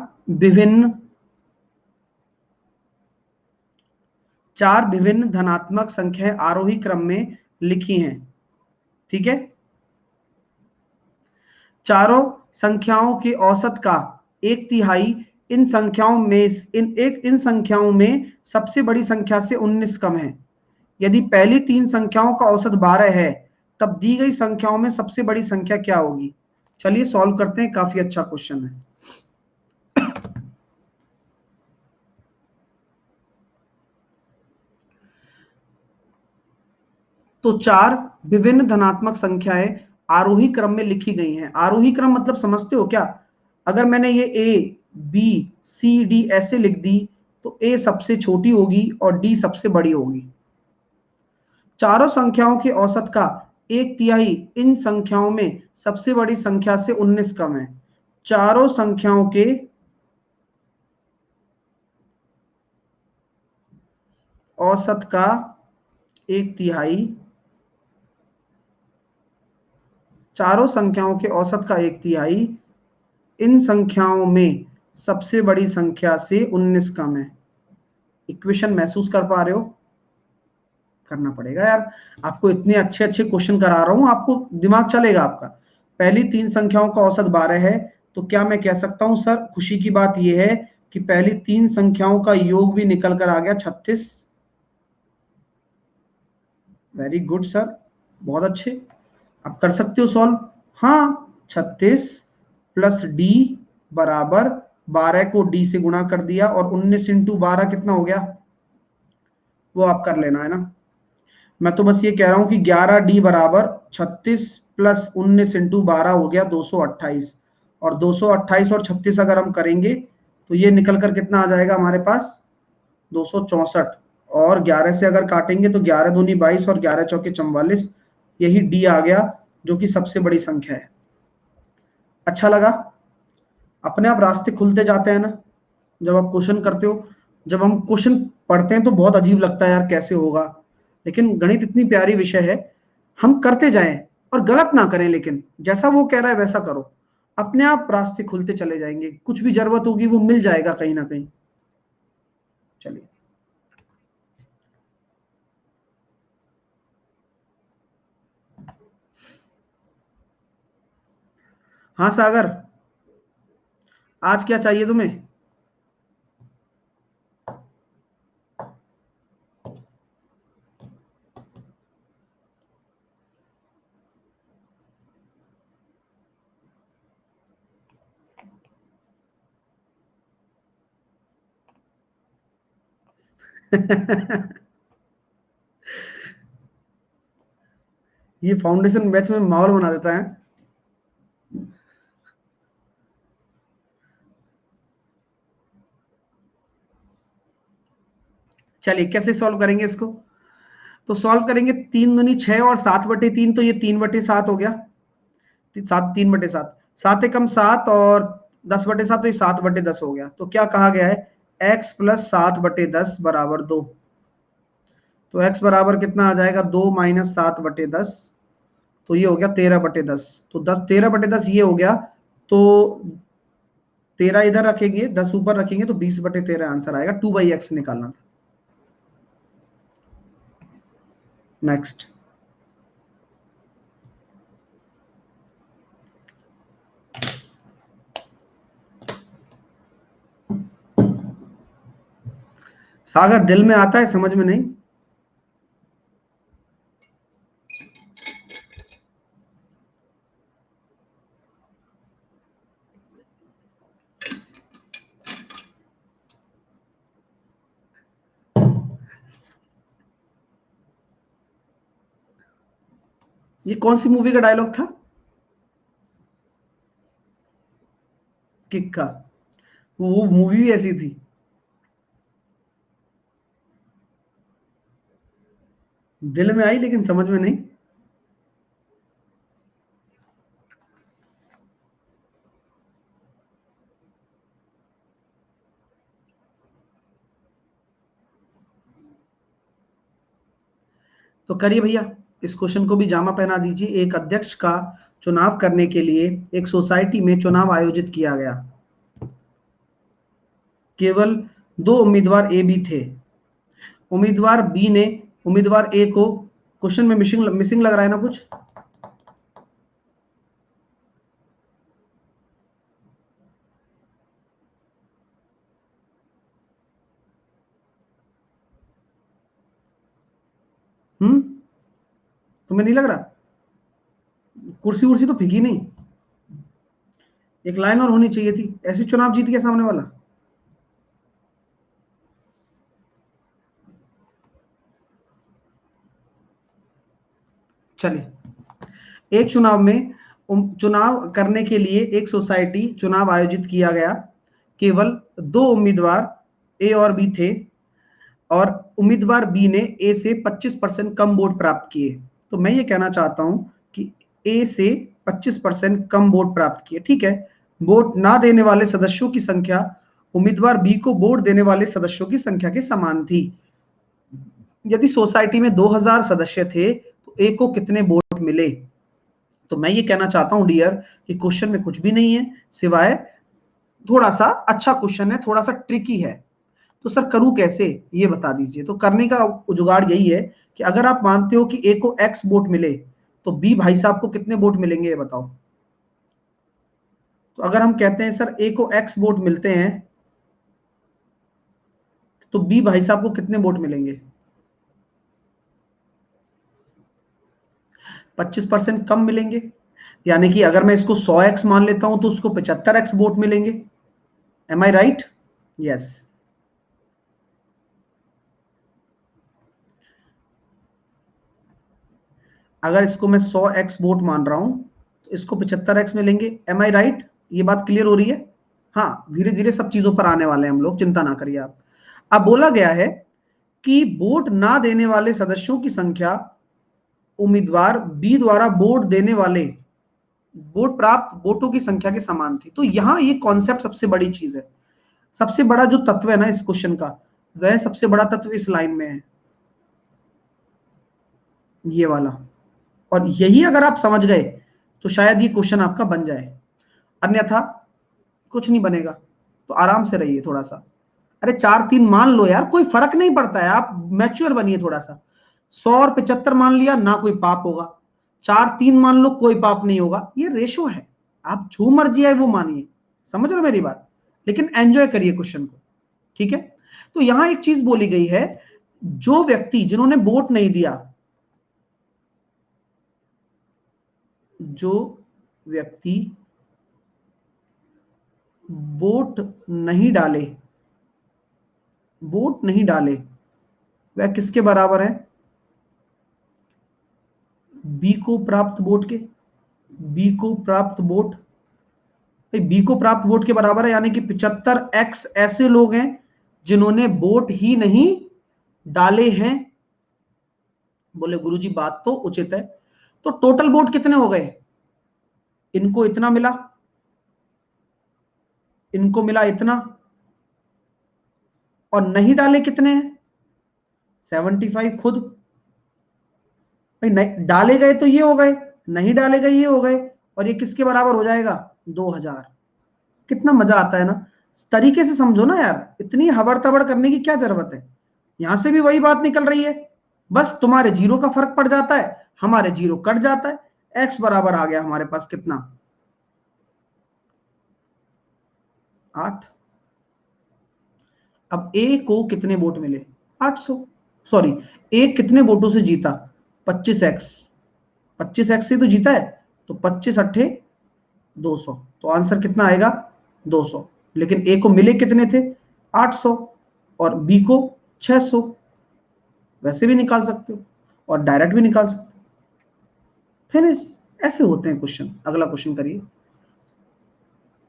Speaker 1: विभिन्न धनात्मक संख्याएं आरोही क्रम में लिखी हैं। ठीक है, चारों संख्याओं के औसत का 1/3 इन संख्याओं में सबसे बड़ी संख्या से 19 कम है। यदि पहली 3 संख्याओं का औसत 12 है, तब दी गई संख्याओं में सबसे बड़ी संख्या क्या होगी? चलिए सॉल्व करते हैं, काफी अच्छा क्वेश्चन है। तो 4 विभिन्न धनात्मक संख्याएं आरोही क्रम में लिखी गई हैं। आरोही क्रम मतलब समझते हो क्या? अगर मैंने ये A B C D ऐसे लिख दी तो A सबसे छोटी होगी और D सबसे बड़ी होगी। चारों संख्याओं के औसत का 1/3 इन संख्याओं में सबसे बड़ी संख्या से 19 कम है। चारों संख्याओं के औसत का 1/3 चारों संख्याओं के औसत का 1/3 इन संख्याओं में सबसे बड़ी संख्या से 19 कम है। इक्वेशन महसूस कर पा रहे हो? करना पड़ेगा यार, आपको इतने अच्छे अच्छे क्वेश्चन करा रहा हूं, आपको दिमाग चलेगा आपका। पहली 3 संख्याओं का औसत 12 है, तो क्या मैं कह सकता हूं सर, खुशी की बात यह है कि पहली 3 संख्याओं का योग भी निकल कर आ गया 36। वेरी गुड सर, बहुत अच्छे, आप कर सकते हो सॉल्व। हाँ, 36 प्लस डी बराबर 12 को डी से गुणा कर दिया और 19 इंटू 12 कितना हो गया, वो आप कर लेना है ना। मैं तो बस ये कह रहा हूं कि 11D बराबर 36 प्लस 19 इंटू 12 हो गया 228, और 228 और 36 अगर हम करेंगे तो ये निकल कर कितना आ जाएगा हमारे पास 264, और 11 से अगर काटेंगे तो 11 दूनी 22 और 11 चौके 44, यही डी आ गया जो कि सबसे बड़ी संख्या है। अच्छा लगा? अपने आप रास्ते खुलते जाते हैं ना जब आप क्वेश्चन करते हो। जब हम क्वेश्चन पढ़ते हैं तो बहुत अजीब लगता है यार, कैसे होगा, लेकिन गणित इतनी प्यारी विषय है, हम करते जाएं और गलत ना करें, लेकिन जैसा वो कह रहा है वैसा करो, अपने आप रास्ते खुलते चले जाएंगे, कुछ भी जरूरत होगी वो मिल जाएगा कहीं ना कहीं। चलिए, हाँ सागर, आज क्या चाहिए तुम्हें? ये फाउंडेशन बैच में माहौल बना देता है। चलिए कैसे सॉल्व करेंगे इसको? तो सॉल्व करेंगे 3 दूनी 6 और 7/3, तो ये 3/7 हो गया, 3/7, 7 एकम 7 और 10/7, तो ये 7/10 हो गया। तो क्या कहा गया है, x प्लस 7/10 बराबर 2। तो x बराबर कितना आ जाएगा, 2 माइनस 7/10, तो ये हो गया 13/10। तो 13/10 ये हो गया, तो 13 इधर रखेंगे, 10 ऊपर रखेंगे, तो 20/13 आंसर आएगा। 2/x निकालना था। नेक्स्ट, सागर दिल में आता है, समझ में नहीं। ये कौन सी मूवी का डायलॉग था? किक का? वो मूवी भी ऐसी थी। दिल में आई लेकिन समझ में नहीं। तो करिए भैया, इस क्वेश्चन को भी जामा पहना दीजिए। एक अध्यक्ष का चुनाव करने के लिए एक सोसाइटी में चुनाव आयोजित किया गया। केवल 2 उम्मीदवार ए बी थे। उम्मीदवार बी ने उम्मीदवार ए को, क्वेश्चन में मिसिंग लग रहा है ना कुछ? तुम्हें नहीं लग रहा? कुर्सी उर्सी तो फिकी नहीं, एक लाइन और होनी चाहिए थी, ऐसे चुनाव जीत गया सामने वाला। चलिए, एक चुनाव में चुनाव करने के लिए एक सोसाइटी चुनाव आयोजित किया गया। केवल 2 उम्मीदवार ए और बी थे और उम्मीदवार बी ने ए से 25% कम वोट प्राप्त किए। तो मैं ये कहना चाहता हूं कि ए से 25% कम वोट प्राप्त किए, ठीक है। वोट ना देने वाले सदस्यों की संख्या उम्मीदवार बी को वोट देने वाले सदस्यों की संख्या के समान थी। यदि सोसाइटी में 2000 सदस्य थे तो ए को कितने वोट मिले? तो मैं ये कहना चाहता हूं डियर कि क्वेश्चन में कुछ भी नहीं है सिवाय, थोड़ा सा अच्छा क्वेश्चन है, थोड़ा सा ट्रिकी है। तो सर करूं कैसे, ये बता दीजिए। तो करने का जुगाड़ यही है कि अगर आप मानते हो कि ए को एक्स वोट मिले तो बी भाई साहब को कितने वोट मिलेंगे, ये बताओ। तो अगर हम कहते हैं सर ए को एक्स वोट मिलते हैं तो बी भाई साहब को कितने वोट मिलेंगे? 25% कम मिलेंगे। यानी कि अगर मैं इसको 100x मान लेता हूं तो उसको 75x वोट मिलेंगे। एम आई राइट? यस। अगर इसको मैं 100x वोट मान रहा हूं तो इसको 75x मिलेंगे। एम आई राइट? ये बात क्लियर हो रही है? हाँ, धीरे धीरे सब चीजों पर आने वाले हैं हम लोग, चिंता ना करिए आप। अब बोला गया है कि वोट ना देने वाले सदस्यों की संख्या उम्मीदवार बी द्वारा वोट देने वाले वोट प्राप्त वोटों की संख्या के समान थी। तो यहां ये कॉन्सेप्ट सबसे बड़ी चीज है, सबसे बड़ा जो तत्व है ना इस क्वेश्चन का, वह सबसे बड़ा तत्व इस लाइन में है, ये वाला। और यही अगर आप समझ गए तो शायद ये क्वेश्चन आपका बन जाए, अन्यथा कुछ नहीं बनेगा। तो आराम से रहिए थोड़ा सा। अरे 4-3 मान लो यार, कोई फर्क नहीं पड़ता है, आप मैच्योर बनिए थोड़ा सा। 100 और 75 मान लिया ना कोई पाप होगा, 4-3 मान लो कोई पाप नहीं होगा, ये रेशो है। आप जो मर्जी है वो मानिए, समझ रहे हो मेरी बात, लेकिन एंजॉय करिए क्वेश्चन को, ठीक है। तो यहां एक चीज बोली गई है, जो व्यक्ति जिन्होंने वोट नहीं दिया, जो व्यक्ति वोट नहीं डाले, वोट नहीं डाले वह किसके बराबर है? बी को प्राप्त वोट के। बी को प्राप्त वोट, बी को प्राप्त वोट के बराबर है, यानी कि 75x ऐसे लोग हैं जिन्होंने वोट ही नहीं डाले हैं। बोले गुरुजी बात तो उचित है, तो टोटल वोट कितने हो गए? इनको इतना मिला, इनको मिला इतना, और नहीं डाले कितने हैं? 75 खुद। भाई नहीं डाले गए तो ये हो गए, नहीं डाले गए ये हो गए, और ये किसके बराबर हो जाएगा? 2000। कितना मजा आता है ना, इस तरीके से समझो ना यार, इतनी हबड़ तबड़ करने की क्या जरूरत है। यहां से भी वही बात निकल रही है, बस तुम्हारे जीरो का फर्क पड़ जाता है, हमारे जीरो कट जाता है, एक्स बराबर आ गया हमारे पास कितना? 8। अब ए को कितने वोट मिले? 800। सॉरी, ए कितने वोटों से जीता? 25x। 25x से तो जीता है, तो 25 अट्ठे 200, तो आंसर कितना आएगा? 200। लेकिन ए को मिले कितने थे? 800, और बी को 600। वैसे भी निकाल सकते हो और डायरेक्ट भी निकाल सकते हो। फिनिश। ऐसे होते हैं क्वेश्चन। अगला क्वेश्चन करिए।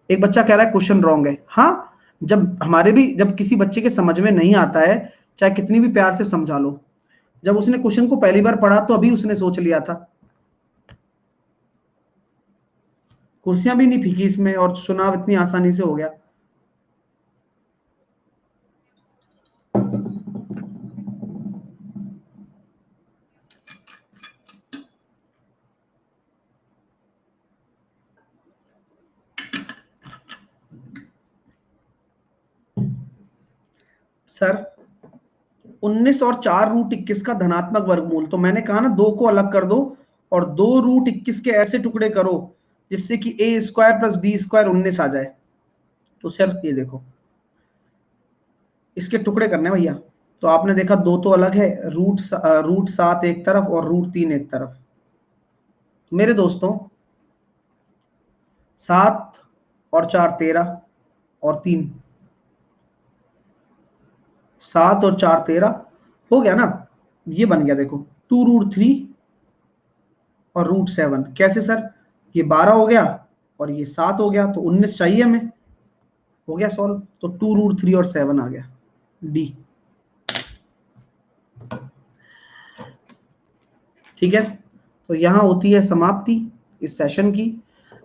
Speaker 1: एक बच्चा कह रहा है क्वेश्चन रॉन्ग है। हाँ, जब किसी बच्चे के समझ में नहीं आता है, चाहे कितनी भी प्यार से समझा लो, जब उसने क्वेश्चन को पहली बार पढ़ा तो अभी उसने सोच लिया था। कुर्सियां भी नहीं फीकी इसमें और चुनाव इतनी आसानी से हो गया। सर 19 और 4 रूट 21 का धनात्मक वर्गमूल, तो मैंने कहा ना 2 को अलग कर दो और 2 रूट 21 के ऐसे टुकड़े करो जिससे कि ए स्क्वायर प्लस बी स्क्वायर 19 आ जाए। तो सर ये देखो इसके टुकड़े करने भैया, तो आपने देखा 2 तो अलग है, रूट 7 एक तरफ और रूट 3 एक तरफ। मेरे दोस्तों 7 और 4 13 और 3 7 और 4 13 हो गया ना, ये बन गया देखो 2√3 और √7। कैसे सर, ये 12 हो गया और ये 7 हो गया, तो 19 चाहिए हमें, हो गया सॉल्व। तो 2√3 और 7 आ गया डी। ठीक है, तो यहां होती है समाप्ति इस सेशन की।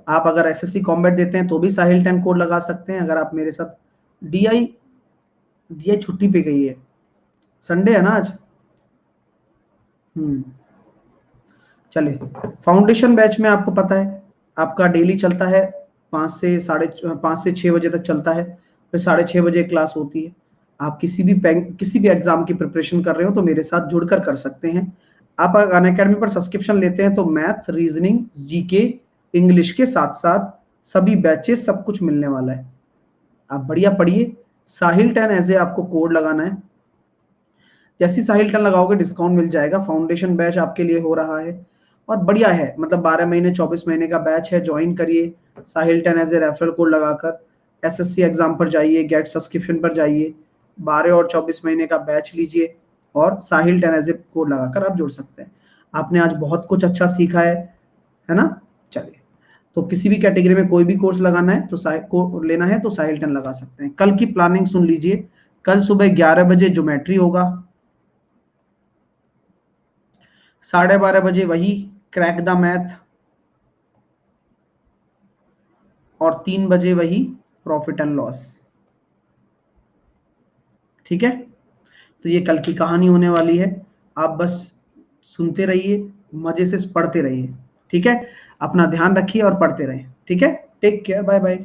Speaker 1: आप अगर एसएससी कॉम्बैट देते हैं तो भी साहिल 10 कोड लगा सकते हैं। अगर आप मेरे साथ डीआई छुट्टी पे गई है, संडे है ना आज। चले, फाउंडेशन बैच में आपको पता है आपका डेली चलता है 5 से 6 बजे तक चलता है, फिर 6:30 बजे क्लास होती है। आप किसी भी एग्जाम की प्रिपरेशन कर रहे हो तो मेरे साथ जुड़कर कर सकते हैं। आप अनअकैडमी पर सब्सक्रिप्शन लेते हैं तो मैथ, रीजनिंग, जीके, इंग्लिश के साथ साथ सभी बैचेस सब कुछ मिलने वाला है। आप बढ़िया पढ़िए। साहिल 10 ऐसे आपको कोड लगाना है, जैसे साहिल 10 लगाओगे डिस्काउंट मिल जाएगा। फाउंडेशन बैच आपके लिए हो रहा है और बढ़िया है, मतलब 12 महीने 24 महीने का बैच है। ज्वाइन करिए साहिल 10 एज ए रेफरल कोड लगाकर। एसएससी एग्जाम पर जाइए, गेट सब्सक्रिप्शन पर जाइए, 12 और 24 महीने का बैच लीजिए और साहिल 10 एज ए कोड लगाकर आप जुड़ सकते हैं। आपने आज बहुत कुछ अच्छा सीखा है ना। चलिए, तो किसी भी कैटेगरी में कोई भी कोर्स लगाना है तो लेना है तो साहिल 10 लगा सकते हैं। कल की प्लानिंग सुन लीजिए, कल सुबह 11 बजे ज्योमेट्री होगा, 12:30 बजे वही क्रैक द मैथ और 3 बजे वही प्रॉफिट एंड लॉस। ठीक है, तो ये कल की कहानी होने वाली है। आप बस सुनते रहिए, मजे से पढ़ते रहिए। ठीक है, अपना ध्यान रखिए और पढ़ते रहें। ठीक है, टेक केयर, बाय बाय।